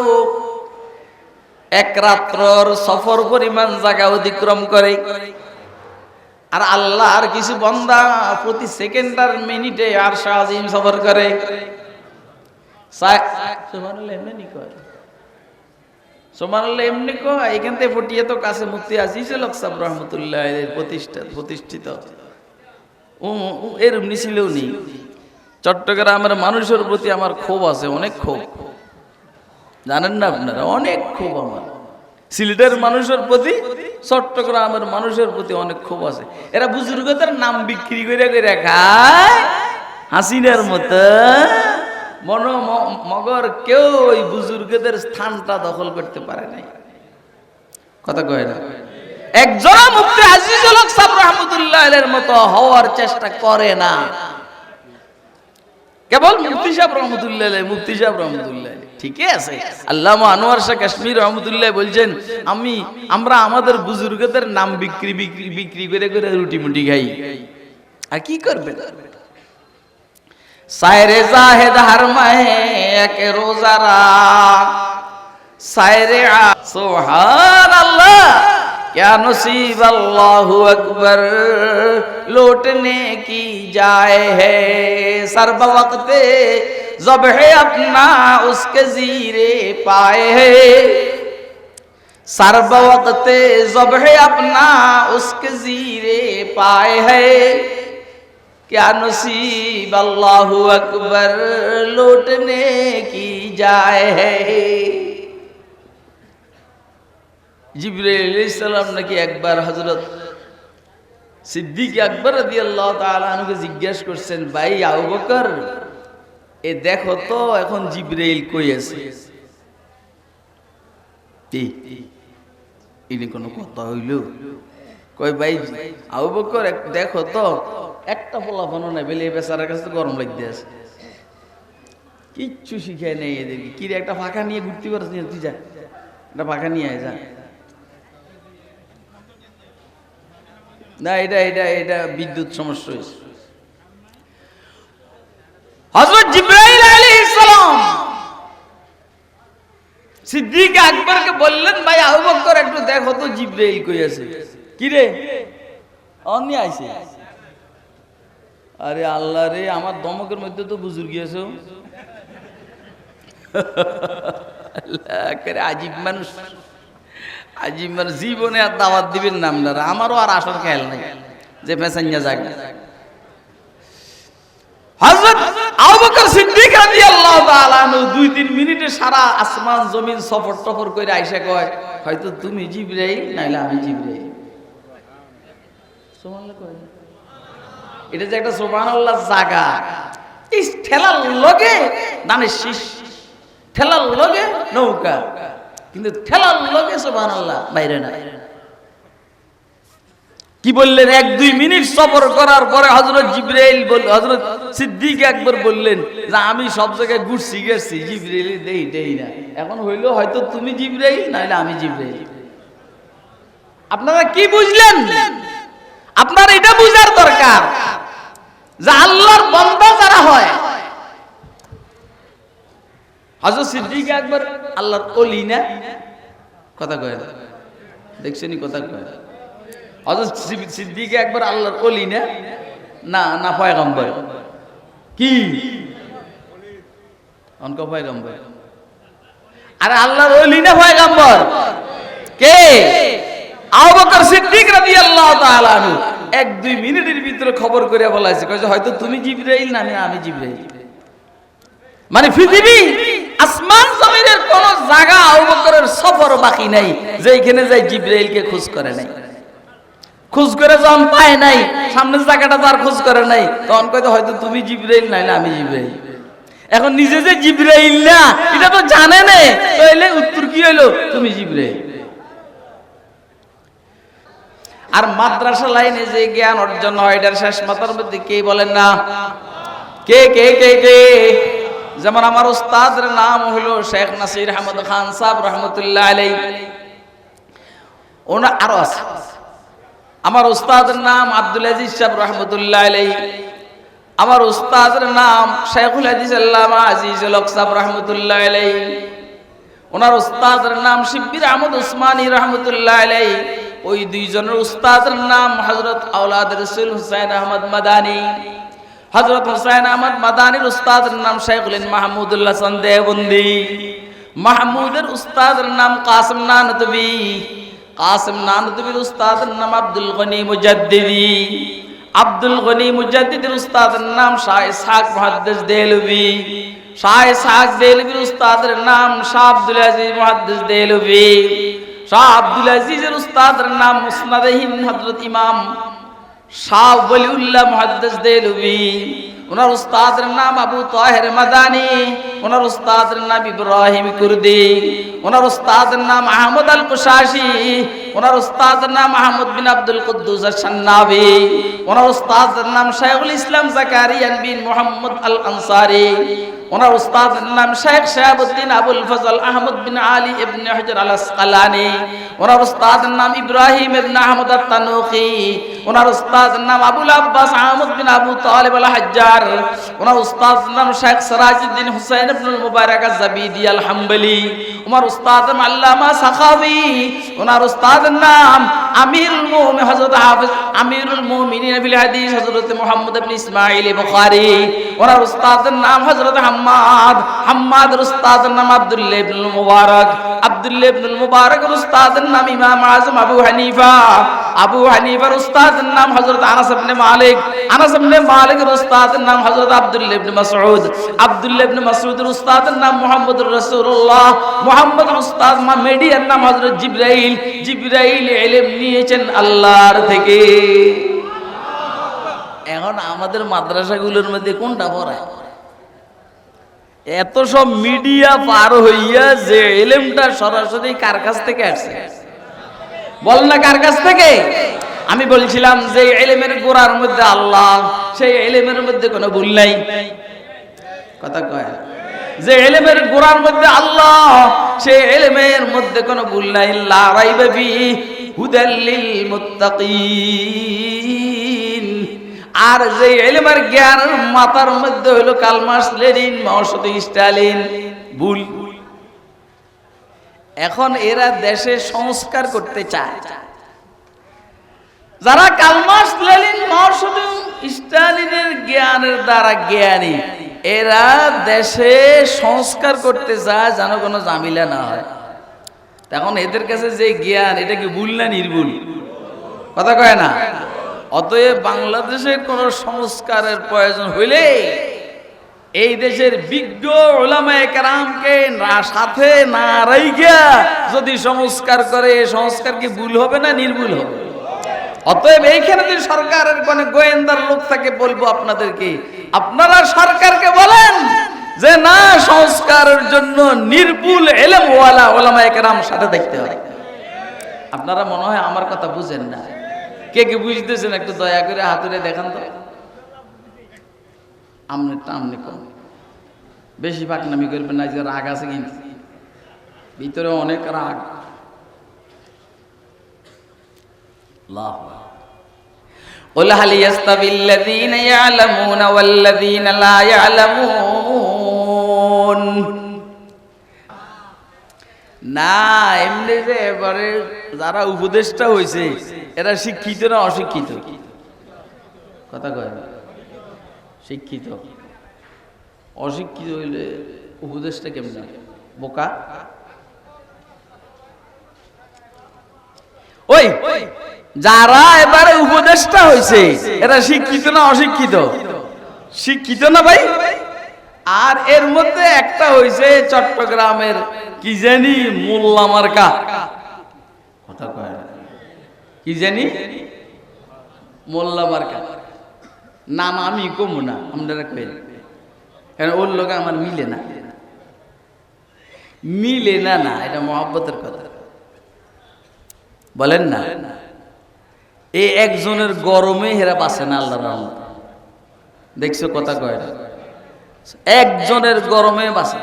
এক রাত্রর সফর পরিমাণ জায়গা অতিক্রম করে। আর আল্লাহর কিছু বান্দা প্রতি সেকেন্ড আর মিনিটে আরশ আজিম সফর করে। সুবহানাল্লাহ এমনি কয়, সুবহানাল্লাহ এমনি কয়। এখান থেকে ফটিয়ে তো কাছে মুফতি আজিজুল হক সাহেব রাহমাতুল্লাহ আলাইহির প্রতিষ্ঠিত এরম নিছিলেও নেই। চট্টগ্রামের মানুষের প্রতি আমার ক্ষোভ আছে, অনেক ক্ষোভ, জানেন না আপনারা? অনেক ক্ষোভ আমার সিলেটের মানুষের প্রতি, চট্টগ্রামের মানুষের প্রতি অনেক ক্ষোভ আছে। এরা বুজুর্গদের নাম বিক্রি করে করে খায় হাসিনার মতো। মগর কেউ ওই বুজুর্গদের স্থানটা দখল করতে পারে নাই। কথা কয় না? একজন মুফতি আজিজুল হক সাহেব রাহমাতুল্লাহ আলাইহির মতো হওয়ার চেষ্টা করে না। কেবল মুফতি সাহেব রাহমাতুল্লাহ আলাইহি, মুফতি সাহেব রাহমাতুল্লাহ আলাইহি ঠিকই আছে। আল্লামা আনোয়ার শাহ কাশ্মীর রাহমাতুল্লাহ বলছেন আমরা আমাদের বুজুর্গদের নাম বিক্রি করে করে রুটি মুটি খাই। আর কি করবেন? সায়রে জাহেদ হার মাহে এক রোজারা, সায়রে সুবহানাল্লাহ क्या नसीब अल्लाहु अकबर लौटने की जाए है, सर्ब वक्ते ज़ब्ह अपना उसके ज़ीरे पाए है, सर्ब वक्ते ज़ब्ह अपना उसके ज़ीरे पाए है, क्या नसीब अल्लाहु अकबर लौटने की जाए है। জিবরাইল আলাইহিস সালাম নাকি একবার হযরত সিদ্দিক আকবর রাদিয়াল্লাহু তাআলা আনহুকে জিজ্ঞাসা করছেন, ভাই আবু বকর, এ দেখো তো এখন জিবরাইল কই আছে? ইনি কোন কথা হইল? কই ভাই আবু বকর দেখো তো একটা পোলাপানো নাই, বেলে বেচারার কাছে গরম লাগতে আছে, কিচ্ছু শিখায় নেই এদেরকে। কি রে একটা ফাঁকা নিয়ে ঘুরতে পারছ? তুই যা একটা ফাঁকা নিয়ে আয়, যা। না এটা বিদ্যুৎ সমস্যা হয়েছে। হযরত জিবরাইল আলাইহিস সালাম সিদ্দিক আকবরকে বললেন, ভাই আবু বকর একটু দেখো তো জিবরাইল কই আছে। কি রে অন্য আইছে? আরে আল্লাহ রে, আমার দমকের মধ্যে তো বুজুর্গি আছে। আল্লাহ করে আজীব মানুষ, আজীব মানুষ। জীবনে আর দাওয়াত দিবেন না আপনারা, আমারও আর আসার খেয়াল নাই যে পেছাইয়া যাক। হযরত আবু বকর সিদ্দিক রাদিয়াল্লাহু তাআলা আনহু 2-3 মিনিটে সারা আসমান জমিন সফর টফর করে আইসা কয়, হয়তো তুমি জিবরাইল নাইলে আমি জিবরাইল। সুবহানাল্লাহ কয়। এটা যে একটা সুবহানাল্লাহ জায়গা, এই ঠেলার লগে দানের শীষ, ঠেলার লগে নৌকা, কিন্তু ঠেলার লগে সুবহানাল্লাহ বাইরে না। কি বললেন? 1-2 মিনিট সফর করার পরে হযরত জিবরাইল হযরত সিদ্দিক আকবর বললেন যে আমি সব জায়গায় ঘুরছি গেছি, জিবরাইল দেই না। এখন হইলো হয়তো তুমি জিবরাইল নাইলে আমি জিবরাইল। আপনারা কি বুঝলেন? আপনার এটা বুঝার দরকার যে আল্লাহর বান্দা যারা হয়, হযরত সিদ্দিক আকবর আল্লাহর ওলি না? কথা কয় দেখছেনই কথা কয়। হযরত সিদ্দিক আকবর আল্লাহর ওলি না? না না পয়গম্বর। কি অনক পয়গম্বর? আরে আল্লাহর ওলি না পয়গম্বর? কে? আবু বকর সিদ্দিক রাদিয়াল্লাহু তাআলা আনহু 1-2 মিনিটের ভিতরে খবর করে বলাইছে, কইছে হয়তো তুমি জিবরাইল না আমি জিবরাইল। মানে পৃথিবী আসমান জমিনের কোন জায়গা আবু বকরের সফর বাকি নাই যেখানে যাই জিবরাইলকে খোঁজ করে নাই। খোঁজ করে যখন পায় নাই, সামনের জায়গাটা তার খোঁজ করে নাই, তখন কইতো হয়তো তুমি জিবরাইল না আমি জিবরাইল। এখন নিজে যে জিবরাইল না এটা তো জানে না, তাইলে উত্তর কি হইলো? তুমি জিবরাইল। আর মাদ্রাসা লাইনে যে জ্ঞান অর্জন হয় এটার শেষ মাথার মধ্যে কে বলেন না? কে কে কে কে? যেমন আমার উস্তাদের নাম হলো শেখ নাসির আহমদ খান সাহেব রহমতুল্লাহ আলাইহি। ওনা আরো আছে। আমার উস্তাদের নাম আব্দুল আজিজ সাহেব রহমতুল্লাহ আলাইহি। আমার উস্তাদের নাম শেখুল হাদিস আল্লামা আজিজুল হক সাহেব রহমতুল্লাহ আলাইহি। ওনার উস্তাদের নাম শিব্বির আহমদ উসমানী রহমতুল্লাহ আলাইহি। ওই দুইজনের উস্তাদের নাম হযরত আওলাদ রাসূল হুসাইন আহমদ মাদানী। হযরত হুসাইন আহমদ মাদানীর উস্তাদের নাম শাইখুল মাহমুদুল্লাহ হাসান দেওবন্দি। মাহমুদের উস্তাদের নাম কাসিম নানতবী। কাসিম নানতবীর উস্তাদের নাম আব্দুল গনি মুজাদ্দিদি। আব্দুল গনি মুজাদ্দিদের উস্তাদের নাম শাহ ইসহাক মুহাদ্দিস দেলভী। শাহ ইসহাক দেলভীর উস্তাদের নাম শাহ আব্দুল আজিজ মুহাদ্দিস দেলভী। শাহ আব্দুল আজিজের উস্তাদের নাম মুসনাদহিন হযরত ইমাম শাহ ওয়ালিউল্লাহ মুহাদ্দিস দেলভী। ওনার উস্তাদের নাম আবু তাহের মাদানী। ওনার উস্তাদের নাম ইব্রাহিম কুরদি। ওনার উস্তাদের নাম আহমদ আল কুশাশি। ওনার উস্তাদের নাম আহমদ বিন আব্দুল কুদ্দুস আশ-শান্নাবি। ওনার উস্তাদের নাম শাইখুল ইসলাম জাকারিয়া বিন মুহাম্মদ আল আনসারী। ওনার উস্তাদের নাম শেখ শাহাবুদ্দিন আবুল ফজল আহমদ বিন আলী ইবনে হাজার আল আসকালানি। ওনার উস্তাদের নাম ইব্রাহিম ইবনে আহমদ আত-তানুখি। ওনার উস্তাদের নাম আবুল আব্বাস আহমদ বিন আবু তালিব আল হাজ্জার। ওনার উস্তাদের নাম শেখ সিরাজউদ্দিন হুসাইন ইবনুল মুবারক আজ-জাবিদি আল হাম্বলি। ওনার উস্তাদের নাম আল্লামা সাখাওয়ি। ওনার উস্তাদের নাম আমিরুল মুমিনিন হযরত হাফেজ আমিরুল মুমিনিন ফিল হাদিস হযরত মুহাম্মদ ইবনে ইসমাঈল বুখারী। ওনার উস্তাদের নাম হযরত হাম্মাদের উস্তাদের নাম আব্দুল্লাহ ইবনুল মুবারক। আব্দুল্লাহ ইবনুল মুবারকের উস্তাদের নাম ইমাম আযম আবু হানিফা। আবু হানিফার উস্তাদের নাম হযরত আনাস ইবনে মালিক। আনাস ইবনে মালিকের উস্তাদের নাম হযরত আব্দুল্লাহ ইবনে মাসউদ। আব্দুল্লাহ ইবনে মাসউদের উস্তাদের নাম মুহাম্মদুর রাসূলুল্লাহ। মুহাম্মদের উস্তাদ মেডিয়ার নাম হযরত জিবরাইল। জিবরাইল ইলম নিয়েছেন আল্লাহর থেকে। এখন আমাদের মাদ্রাসাগুলোর মধ্যে কোনটা পড়ায়? এত সব মিডিয়া পার হইয়া যে ইলমটা সরাসরি কার কাছ থেকে আসছে? বল না কার কাছ থেকে? আমি বলছিলাম যে ইলমের গোড়ার মধ্যে আল্লাহ, সেই ইলমের মধ্যে কোনো ভুল নাই। কথা কয় যে ইলমের গোড়ার মধ্যে আল্লাহ, সেই ইলমের মধ্যে কোনো ভুল নাই। লা রাইবা ফিহি হুদাল লিল মুত্তাকিন। আর যে ইলমের জ্ঞানের মাথার মধ্যে হলো কালমাস লেনিন মাওসুদি স্টালিন, ভুল। এখন এরা দেশে সংস্কার করতে চায়। যারা কালমাস লেনিন মাওসুদি স্টালিনের জ্ঞানের দ্বারা জ্ঞানী, এরা দেশে সংস্কার করতে চায় যেন কোনো ঝামেলা না হয়। এখন এদের কাছে যে জ্ঞান, এটা কি ভুল না নির্ভুল? কথা কয় না। অতএব বাংলাদেশের কোন সংস্কারের প্রয়োজন হইলে এই দেশের বিজ্ঞ উলামায়ে কেরামকে সাথে না রাইখা যদি সংস্কার করে, সংস্কার কি ভুল হবে না নির্ভুল হবে? অতএব এইখানে যদি সরকারের কোন গোয়েন্দার লোক থাকে, বলবো আপনাদেরকে, আপনারা সরকারকে বলেন যে না, সংস্কারের জন্য নির্ভুল ইলমওয়ালা উলামায়ে কেরাম সাথে দেখতে হয়। আপনারা মনে হয় আমার কথা বুঝেন না। কে কে বুঝতেছেন একটু দয়া করে হাতুড়ে দেখান তো। আমনে কম বেশি পাকনামি করবেন না, যে রাগ আছে কিন্তু ভিতরে অনেক রাগ। قل هل يستوي الذين يعلمون والذين لا يعلمون না, এমনি যে এবারে যারা উপদেষ্টা হয়েছে এরা শিক্ষিত না অশিক্ষিত? কথা কয় না। শিক্ষিত। অশিক্ষিত হইলে উপদেষ্টা কেমন? বোকা। ওই যারা এবারে উপদেষ্টা হয়েছে এরা শিক্ষিত না অশিক্ষিত? শিক্ষিত না ভাই। আর এর মধ্যে একটা হয়েছে চট্টগ্রামের কি জানি মোল্লা মার্কা। কথা কয় না। কি জানি মোল্লা মার্কা নাম আমি কমু না, আপনারা কই, কারণ ওর লোক আমার মিলে না। মিলে না, না এটা মহব্বতের কথা বলেন না। এই একজনের গরমে হেরা বাসে না আল্লাহর রহমত। দেখছো কথা কয় না। একজনের গরমে বাসে।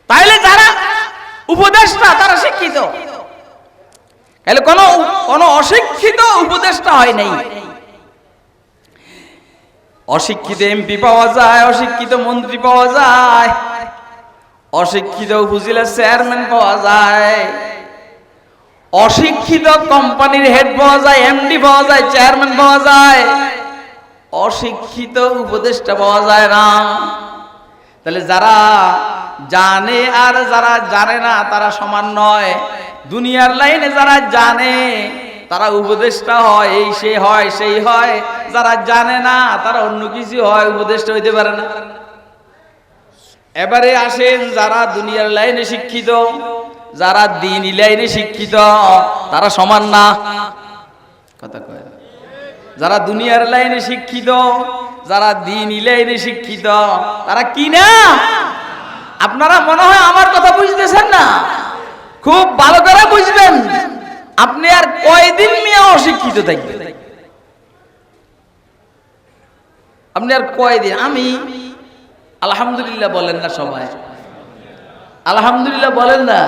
তাইলে যারা উপদেষ্টা তারা শিক্ষিত, তাহলে কোন অশিক্ষিত উপদেষ্টা হয় নাই। অশিক্ষিত এমপি পাওয়া যায়, অশিক্ষিত মন্ত্রী পাওয়া যায়, অশিক্ষিত উপজেলার চেয়ারম্যান পাওয়া যায়, অশিক্ষিত কোম্পানির হেড পাওয়া যায়, এমডি পাওয়া যায়, চেয়ারম্যান পাওয়া যায়, অশিক্ষিত উপদেষ্টা পাওয়া যায় না। তাহলে যারা জানে আর যারা জানে না তারা সমান নয়। দুনিয়ার লাইনে যারা জানে তারা উপদেষ্টা হয়, এই সে হয় সেই হয়। যারা জানে না তারা অন্য কিছু হয়, উপদেষ্টা হইতে পারে না। এবারে আসেন যারা দুনিয়ার লাইনে শিক্ষিত, যারা দ্বীনি লাইনে শিক্ষিত তারা সমান না। কথা কয়। যারা দুনিয়ার লাইনে শিক্ষিত, যারা দ্বীনি লাইনে শিক্ষিত তারা কি না? আপনারা মনে হয় আমার কথা বুঝতেছেন না। খুব ভালো করে বুঝবেন। আপনি আর কয়দিন মিয়া অশিক্ষিত থাকবেন? আপনি আর কয়দিন? আমি আলহামদুলিল্লাহ বলেন না সবাই? আলহামদুলিল্লাহ বলেন না?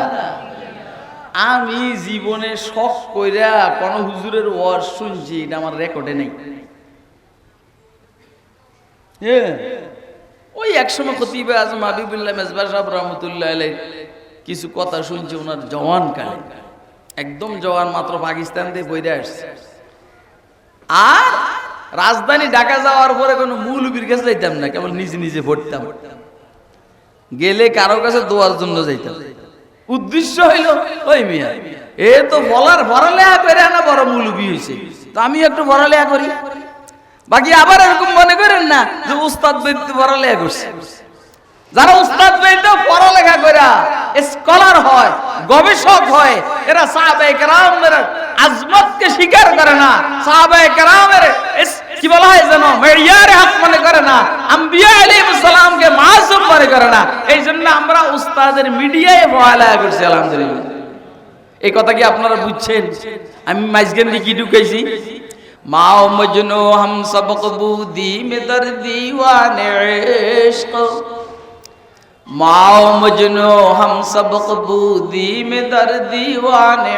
আমি জীবনে শখ কইরা কোন হুজুরের ওয়াজ শুনছি এটা আমার রেকর্ডে নেই। ওই একসময় খতিবে আজম হাবিবুল্লাহ মেজবাহ সাহেব রহমতুল্লাহ আলাইহি কিছু কথা শুনছি ওনার জওয়ান কালে, একদম জওয়ান, মাত্র পাকিস্তান থেকে বইরে আসছে। আর রাজধানী ঢাকা যাওয়ার পরে কোনো মৌলবীর কাছে যাইতাম না, কেবল নিজে নিজে পড়তাম। গেলে কারো কাছে দোয়ার জন্য যাইতাম। উদ্দেশ্য হইল ওই মিয়া এ তো বলার পড়ালেখা করে না বড় মৌলবী হয়েছে, তো আমি একটু পড়ালেখা করি। বাকি আবার এরকম মনে করেন না যে উস্তাদ বৈদ্য পড়ালেখা করছে। যারা উস্তাদ বৈদ্য পড়ালেখা করে স্কলার হয়, গবেষক হয়, এরা সাহাবায়ে কেরামের আজমতকে স্বীকার করে না, সাহাবায়ে কেরামের কি বলা হয় যেন মেয়ারে হক মনে করে না, আম্বিয়া আলাইহিস সালামকে মাসুম মনে করে না। এই জন্য আমরা উস্তাদের মিডিয়ায় পড়ালেখা করছি আলহামদুলিল্লাহ। এই কথা কি আপনারা বুঝছেন? আমি মাঝখানে কি ঢুকাইছি? মাও মজনু হাম সবক বুদি মে দর্দি ওয়ানে ইশক, মাও মজনু হাম সবক বুদি মে দর্দি ওয়ানে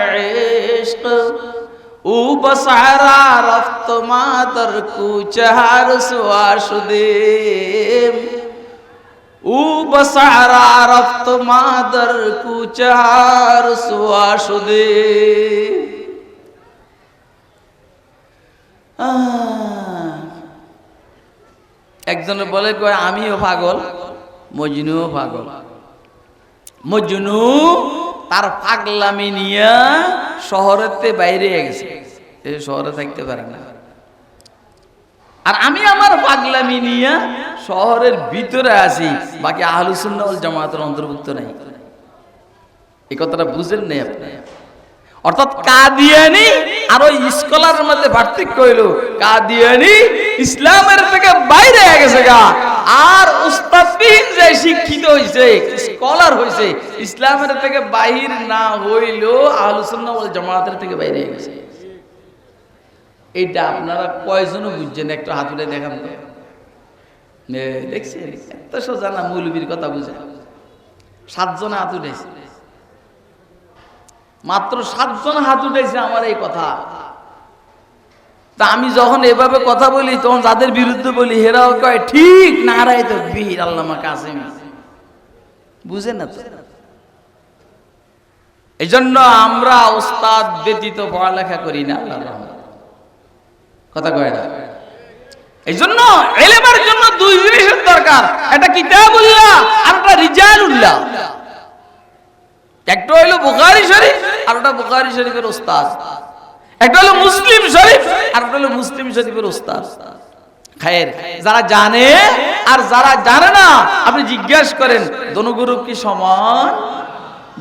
ইশক, ও বসারা রফত মাদর কুচহার সুয়াশুদেম, ও বসারা রফত মাদর কুচহার সুয়াশুদেম। একজনে বলে কয় আমিও পাগল, মজনুও পাগল। মজনু তার পাগলামি নিয়ে শহরেতে বাইরে গেছে, শহরে থাকতে পারে না। আর আমি আমার পাগলামি নিয়ে শহরের ভিতরে আছি, বাকি আহলুস সুন্নাহ ওয়াল জামাতের অন্তর্ভুক্ত নাই। এই কথাটা বুঝেন নাই আপনি? অর্থাৎ কাদিয়ানি আর ওই স্কলারের মধ্যে পার্থক্য হইল, কাদিয়ানি ইসলামের থেকে বাইরে গেছে গা, আর উস্তাদবিহীন যে শিক্ষিত হইছে, স্কলার হইছে, ইসলামের থেকে বাহির না হইলেও আহলুস সুন্নাহ ওয়াল জামাতের থেকে বাইরে গেছে। এইটা আপনারা কয়জন বুঝছেন? একটু হাত উঠে দেখান তো। দেখছেন এত সোজা না মৌলবীর কথা বুঝে? 7 জন হাত উঠেছে, মাত্র 7 জন হাত উঠেছে আমার এই কথা। তা আমি যখন এভাবে কথা বলি তখন যাদের বিরুদ্ধে বলি হেরাও কয় ঠিক নারায়ে তাকবীর আল্লামা কাসেমী। বুঝেন না তো? এই জন্য আমরা ওস্তাদ ব্যতীত পড়ালেখা করি না, আল্লাহর রহমত। কথা কয় না? এই জন্য ইলমের জন্য দুই জিনিসের দরকার, একটা কিতাবুল্লাহ আর একটা রিজালুল্লাহ। একটা হলো বুখারী শরীফ আর একটা বুখারী শরীফের ওস্তাদ, একটা হলো মুসলিম শরীফ আর একটা হলো মুসলিম শরীফের ওস্তাদ। খায়ের যারা জানে আর যারা জানে না আপনি জিজ্ঞাসা করেন দোনো গ্রুপ কি সমান?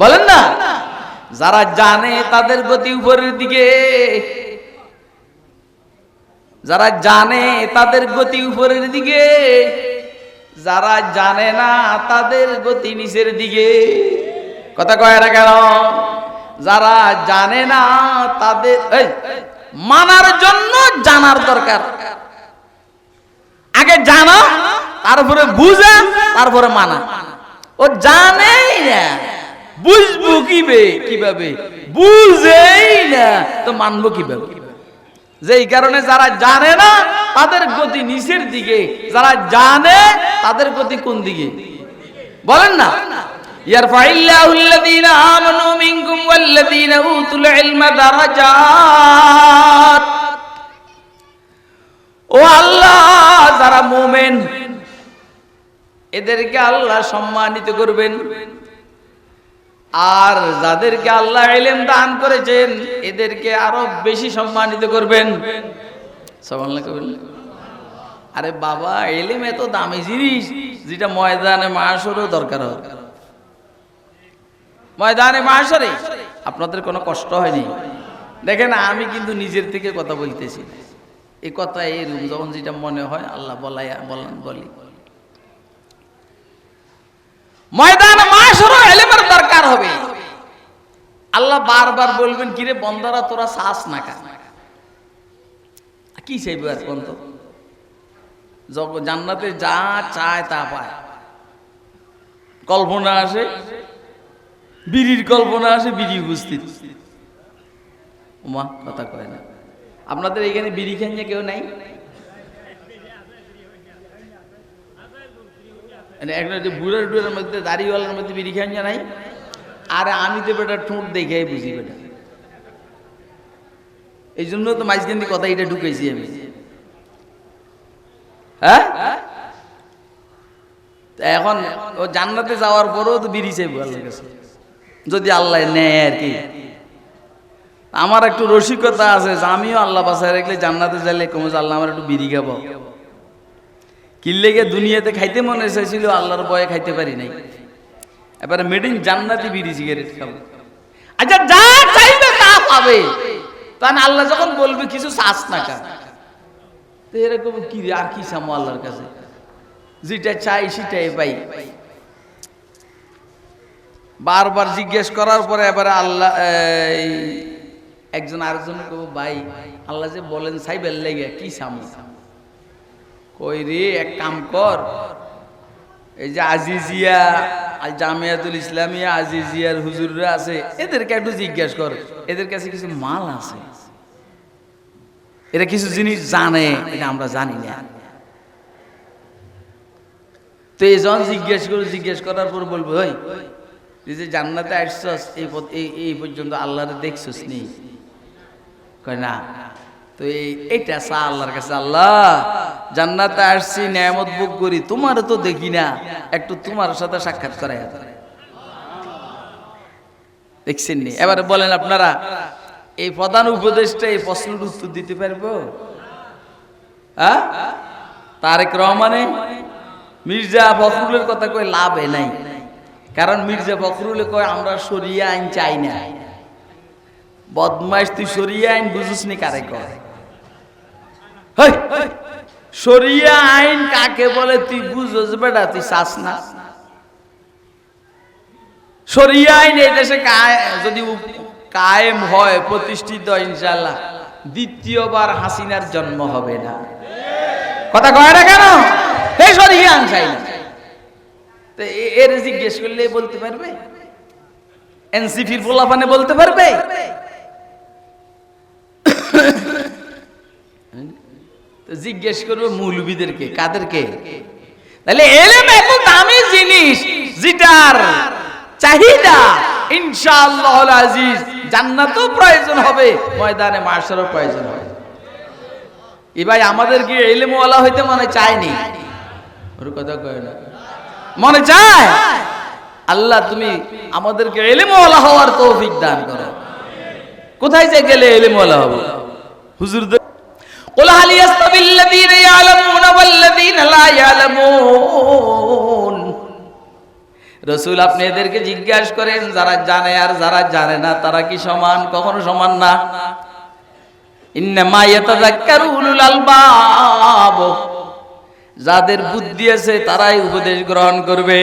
বলেন না। যারা জানে তাদের গতি উপরের দিকে, যারা জানে তাদের গতি উপরের দিকে, যারা জানে না তাদের গতি নিচের দিকে। কথা কয় না কেন? যারা জানে না তাদের মানার জন্য জানার দরকার। আগে জানা, তারপরে বুঝা, তারপরে মানা। ও জানেই না, বুঝবো কিভাবে? বুঝেই না তো মানবো কিভাবে? যেই কারণে যারা জানে না তাদের গতি নিচের দিকে, যারা জানে তাদের গতি কোন দিকে? বলেন না। ইয়ারফাইল্লাহু আল্লাযীনা আমানু মিনকুম ওয়াল্লাযীনা উতুল ইলমা দারাজাত। ও আল্লাহ, যারা মুমিন এদেরকে আল্লাহ সম্মানিত করবেন, আর যাদেরকে আল্লাহ ইলম দান করেছেন এদেরকে আরো বেশি সম্মানিত করবেন। সুবহানাল্লাহ কইবেন। আরে বাবা, ইলম এত দামি জিনিস যেটা ময়দানে মাহশরেও দরকার হয়। ময়দানে মাহশরে আপনাদের কোনো কষ্ট হয়নি? দেখেন, আমি কিন্তু নিজের থেকে কথা বলতেছি, এই কথা এরকম যখন যেটা মনে হয় আল্লাহ বলি। ময়দানে মাহশরে ইলমের দরকার হবে। আল্লাহ বারবার বলবেন, কিরে বন্দারা তোরা চাস না কেন? কি চাইবে আর কোন? তো জান্নাতে যা চায় তা পায়। কল্পনা আসে, বিড়ির কল্পনা আসে, বিড়ি উপস্থিত। ওমা, কথা কয় না। আপনাদের এখানে বিড়ি খান যে কেউ নাই? একটা বুড়ার ডুড়ের মধ্যে দাড়িওয়ালার মধ্যে বিড়ি খান যে নাই? আরে আমি তো বেটা ঠোঁট দেখে বুঝি বেটা। এই জন্য তো মাঝখান কথা এটা ঢুকেছি আমি। হ্যাঁ, এখন ও জান্নাতে যাওয়ার পরেও তো বিড়ি চাইবো আল্লাহর কাছে, যদি আল্লাহ নেয় আর কি। আমার একটু রসিকতা আছে যে আমিও আল্লাহ বাসায় রাখলে জান্নাতে যাইলে কমে আল্লাহ আমার একটু বিড়ি খাবো। কিল্লেগে দুনিয়াতে খাইতে মনে চাইছিল, আল্লাহর ভয়ে খাইতে পারি নাই। এবারে মেডিন জান্নাতি বিড়ি সিগারেট খাবো। আচ্ছা, যা চাইবে তা পাবে। তাহলে আল্লাহ যখন বলবে কিছু চাস না কেন, তো এরকম কি আর কি চামো আল্লাহর কাছে? যেটা চাই সেটাই পাই। বারবার জিজ্ঞেস করার পরে এবারে আল্লাহ একজন আরেকজনকে কব, ভাই আল্লাহ যে বলেন চাইবেন লেগে কি চামো? কই রে, এক কাম কর, এই যে আজিজিয়া আল জামিয়াতুল ইসলামিয়া আজিজিয়ার হুজুররা আছে এদেরকে একটু জিজ্ঞেস কর, এদের কাছে কিছু মাল আছে, এরা কিছু জিনিস জানে, এটা আমরা জানি না। তো এই যখন জিজ্ঞেস করার পর বলবো, ওই তুই যে জান্নাতে আসছস এই পর্যন্ত আল্লাহরে দেখছস নি? কয় না। তো এইটা চা আল্লাহর কাছে, আল্লাহ জান্নাতে আসছি, নিয়ামত ভোগ করি, তোমার তো দেখি না, একটু তোমার সাথে সাক্ষাৎ করাই দেখছেন নি? এবারে বলেন আপনারা, এই প্রধান উপদেশটা এই প্রশ্নের উত্তর দিতে পারবো? হ্যাঁ, তারেক রহমানে মির্জা ফখরুলের কথা কয় লাভে নাই, কারণ মির্জা ফখরুলে কয় আমরা শরিয়া আইন চাই না। বদমাইশ, তুই শরিয়া আইন বুঝিস নি কারে কয়? শরিয়া আইন কাকে বলে তুই বুঝোস বেটা? তুই চাস না? শরিয়া আইন এই দেশে যদি কায়েম হয়, প্রতিষ্ঠিত, ইনশাআল্লাহ দ্বিতীয়বার হাসিনার জন্ম হবে না। কথা কয় না কেন? এই শরিয়া আইন চাই না। তো এর জিজ্ঞেস করলে বলতে পারবে? এনসিপির পোলাপানে বলতে পারবে? জিজ্ঞেস করবো মৌলবীদেরকে, কাদেরকে? তাহলে এলেম এত দামি জিনিস যেটার চাহিদা ইনশাআল্লাহ আজিজ জান্নাতও প্রয়োজন হবে, ময়দানে মাশারও প্রয়োজন হবে। এই ভাই আমাদের কি ইলমওয়ালা হইতে মনে চায়নি? ওর কথা কয় না, মনে চায়? আল্লাহ তুমি আমাদেরকে ইলমওয়ালা হওয়ার তৌফিক দান করো। কোথায় যে গেলে ইলমওয়ালা হব? হুজুর قل هل يستوي الذين يعلمون والذين لا يعلمون। রাসূল আপনি এদেরকে জিজ্ঞাসা করেন যারা জানে আর যারা জানে না তারা কি সমান? কখনো সমান না। ইন্নামা ইয়াতাযাক্কারু উলুল আলবাব, যাদের বুদ্ধি আছে তারাই উপদেশ গ্রহণ করবে।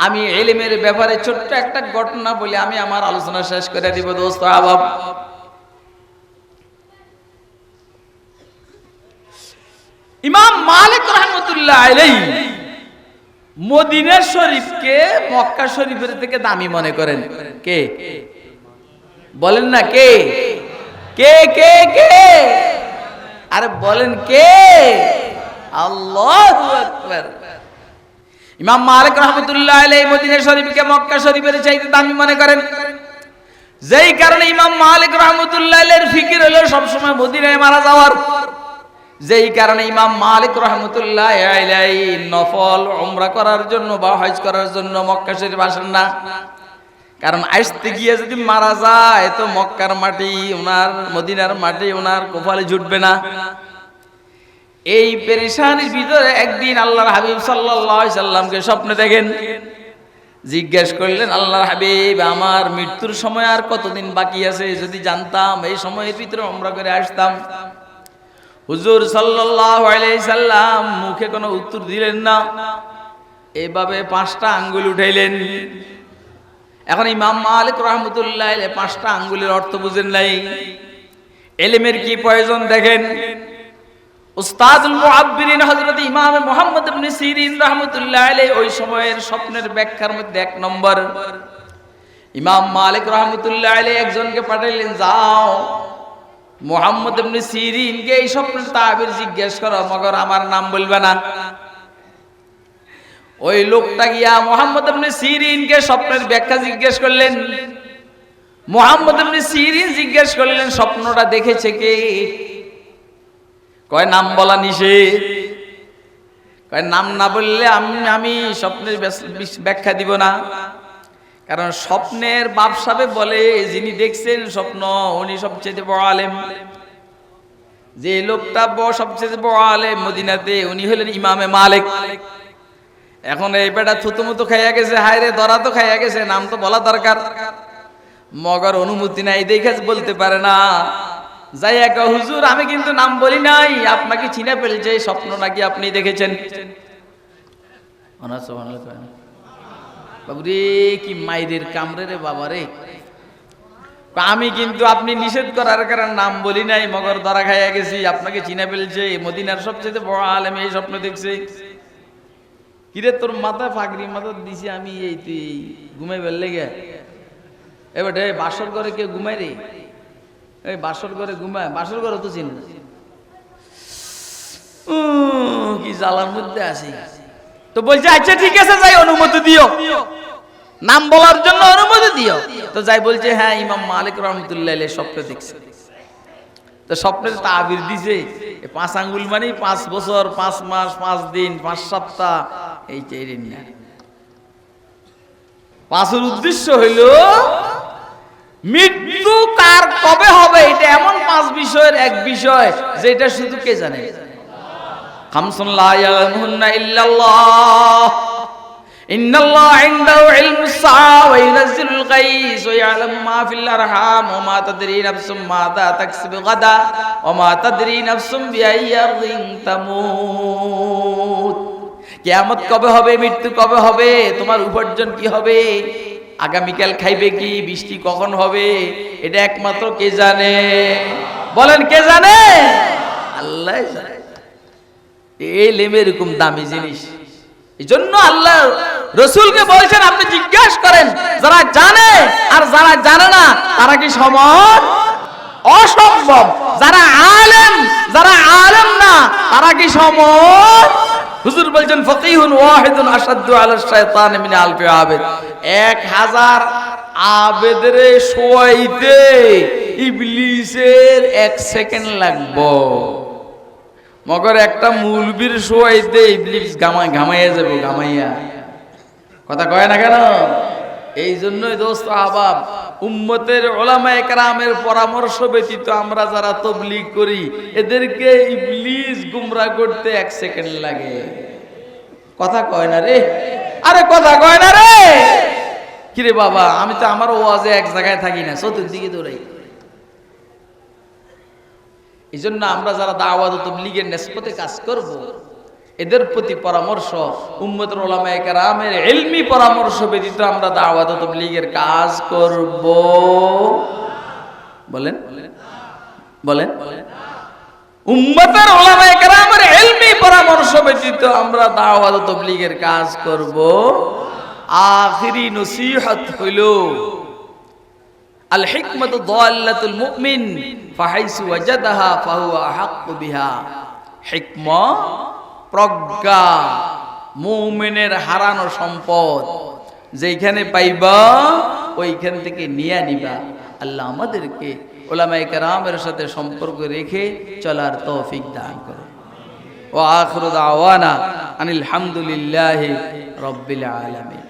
আমি ইলমের ব্যাপারে ছোট্ট একটা ঘটনা বলি, আমি আমার আলোচনা শেষ করে দিব দোস্ত আহবাব। ইমাম মালিক রাহমাতুল্লাহ আলাইহি মদিনা শরীফকে মক্কা শরীফের থেকে দামি মনে করেন। কে বলেন না? কে কে কে কে আরে বলেন কে? আল্লাহু আকবার। ইমাম মালিক রাহমাতুল্লাহ আলাইহি মদিনা শরীফকে মক্কা শরীফের চাইতে দামি মনে করেন। যেই কারণে ইমাম মালিক রাহমাতুল্লাহ আলাইহির ফিকির হলো সব সময় মদিনায় মারা যাওয়ার। যেই কারণে ইমাম মালিক রাহমাতুল্লাহ আলাইহি নফল উমরা করার জন্য বা হজ করার জন্য মক্কা শরীফ আসেন না। কারণ আসতে গিয়ে যদি মারা যায় তো মক্কার মাটি ওনার, মদিনার মাটি ওনার কপালে জুটবে না। এই পেরেশানির ভিতরে একদিন আল্লাহর হাবিব সাল্লাল্লাহু আলাইহি সাল্লামকে স্বপ্নে দেখেন। জিজ্ঞেস করলেন, আল্লাহর হাবিব আমার মৃত্যুর সময় আর কতদিন বাকি আছে? যদি জানতাম এই সময়ের ভিতরে উমরা করে আসতাম। হুজুর সাল্লাল্লাহু আলাইহি সাল্লাম মুখে কোনো উত্তর দিলেন না, এইভাবে 5টা আঙ্গুল উঠাইলেন। এখন ইমাম মালিক রাহমাতুল্লাহ আলাইহি 5টা আঙ্গুলের অর্থ বুঝেন নাই। ইলমের কি প্রয়োজন দেখেন। উস্তাদুল মুআব্বিরিন হযরত ইমাম মুহাম্মদ ইবনে সিরিন রাহমাতুল্লাহ আলাইহি ওই সময়ের স্বপ্নের ব্যাখ্যার মধ্যে 1 নম্বর, ইমাম মালিক রাহমাতুল্লাহ আলাইহি একজনকে পাঠাইলেন, যাও মুহাম্মদ ইবনে সিরিনকে এই স্বপ্নের তাবির জিজ্ঞেস করো, মগর আমার নাম বলবে না। ওই লোকটা গিয়া মুহাম্মদ ইবনে সিরিনকে স্বপ্নের ব্যাখ্যা জিজ্ঞেস করলেন। মুহাম্মদ ইবনে সিরিন জিজ্ঞেস করলেন স্বপ্নটা দেখেছে কে? কয় নাম বলা নিষেধ। কয় নাম না বললে আমি স্বপ্নের ব্যাখ্যা দিব না। কারণ স্বপ্নের বাপ সাহেব বলে যিনি দেখছেন স্বপ্ন উনি সবচেয়ে বড় আলেম। যে লোকটা সবচেয়ে বড় আলেম মদিনাতে উনি হলেন ইমামে মালিক। এখন এই বেটা থুতুমুতু খাইয়া গেছে, হায় রে ধরা তো খাইয়া গেছে, নাম তো বলা দরকার, মগর অনুমতি নাই দেখে বলতে পারে না। যাই একা হুজুর আমি কিন্তু নাম বলি নাই, আপনাকে চিনে ফেলছে, স্বপ্ন নাকি আপনি দেখেছেন। বাবুরে কি মাইরের কামড়ে রে বাবা রে। আমি কিন্তু আপনি নিষেধ করার কারণে নাম বলি নাই, মগর ধরা খাইয়া গেছি, আপনাকে চিনে ফেলছে, মদিনার সবচেয়ে বড় আলেম এই স্বপ্ন দেখছে। কিরে তোর মাথা ফাগরি মাথা দিছি আমি, এই তুই ঘুমাই ফেললে গে? এবার বাসর ঘরে কে ঘুমাই রে? এই বাসর ঘরে ঘুমায়, বাসর ঘরে তো চিনি কি জ্বালার মধ্যে আছি। তো বলছে আচ্ছা ঠিক আছে যাই অনুমতি দিও, নাম বলার জন্য অনুমতি দিও। তো যাই বলছে হ্যাঁ ইমাম মালিক রাহমাতুল্লাহ আলাইহি স্বপ্ন দেখছে। তো স্বপ্নের তাবির দিছে 5 আঙ্গুল মানে 5 বছর 5 মাস 5 দিন 5 সপ্তাহ এই চাইরেন না। 5-এর উদ্দেশ্য হইল মৃত্যু কার কবে হবে, এটা এমন 5 বিষয়ের এক বিষয় যেটা শুধু কে জানে। খামসুন লা ইয়ালামুহুন্না ইল্লাল্লাহ, ইন্নাল্লাহা ইনদাহু ইলমুস সাআ ওয়া ইউনাজ্জিলুল গায়স ওয়া ইয়ালামু মা ফিল আরহাম ওয়া মা তাদরি নাফসুম মাযা তাকসিবু গাদা ওয়া মা তাদরি নাফসুম বিআইয়ি আরদিন তামুত। কিয়ামত কবে হবে, মৃত্যু কবে হবে, তোমার উপার্জন কি হবে, আগামীকাল খাইবে কি, বৃষ্টি কখন হবে, এটা একমাত্র কে জানে? বলেন কে জানে? আল্লাহ জানে। এই লেমে এরকম দামি জিনিস, এই জন্য আল্লাহ রসুলকে বলছেন আপনি জিজ্ঞাসা করেন যারা জানে আর যারা জানে না তারা কি সমান? অসম্ভব। যারা আলেম না তারা কি সমান? হুজুর বলছেন ফকিহুন ওয়াহিদুন আশাদ্দু আলা শাইতান মিন আলফি আবেদ। 1000 আবেদের শোয়াইতে ইবলিসের 1 সেকেন্ড লাগবো, মগর একটা মুলবির শোয়াইতে ইবলিস ঘামাইয়া যাবে, ঘামাইয়া। কথা কয় না কেন? এই জন্যই দোস্ত আহবাব, উম্মতের উলামায়ে কেরামের পরামর্শ ব্যতীত আমরা যারা তাবলীগ করি এদেরকে ইবলিস গুমরাহ করতে 1 সেকেন্ড লাগে। কথা কয় না রে, আরে কথা কয় না রে। কিরে বাবা, আমি তো আমার ওয়াজে এক জায়গায় থাকি না, চতুর্দিকে দৌড়াই। এই জন্য আমরা যারা দাওয়াত ও তাবলীগের নিসবতে কাজ করব, এদের প্রতি পরামর্শ উম্মতের উলামায়ে কেরামের ইলমি পরামর্শ ব্যতীত আমরা দাওয়াত ও তাবলীগের কাজ করব। বলেন বলেন, উম্মতের উলামায়ে কেরামের ইলমি পরামর্শ ব্যতীত আমরা দাওয়াত ও তাবলীগের কাজ করব। আখিরি নসিহত হইল আল হিকমাতু দাল্লাতুল মুমিন ফাহাইসু ওয়াজাদাহা ফাহুয়া আহাক্কু বিহা। হিকমা, প্রজ্ঞা, মুমিনের হারানো সম্পদ, যেখানে পাইবা ওইখান থেকে নিয়ে নিবা। আল্লাহ আমাদেরকে উলামায়ে কেরামের সাথে সম্পর্ক রেখে চলার তৌফিক দান করুন। ওয়া আখিরু দাওয়ানা আনিল হামদুলিল্লাহি রাব্বিল আলামিন।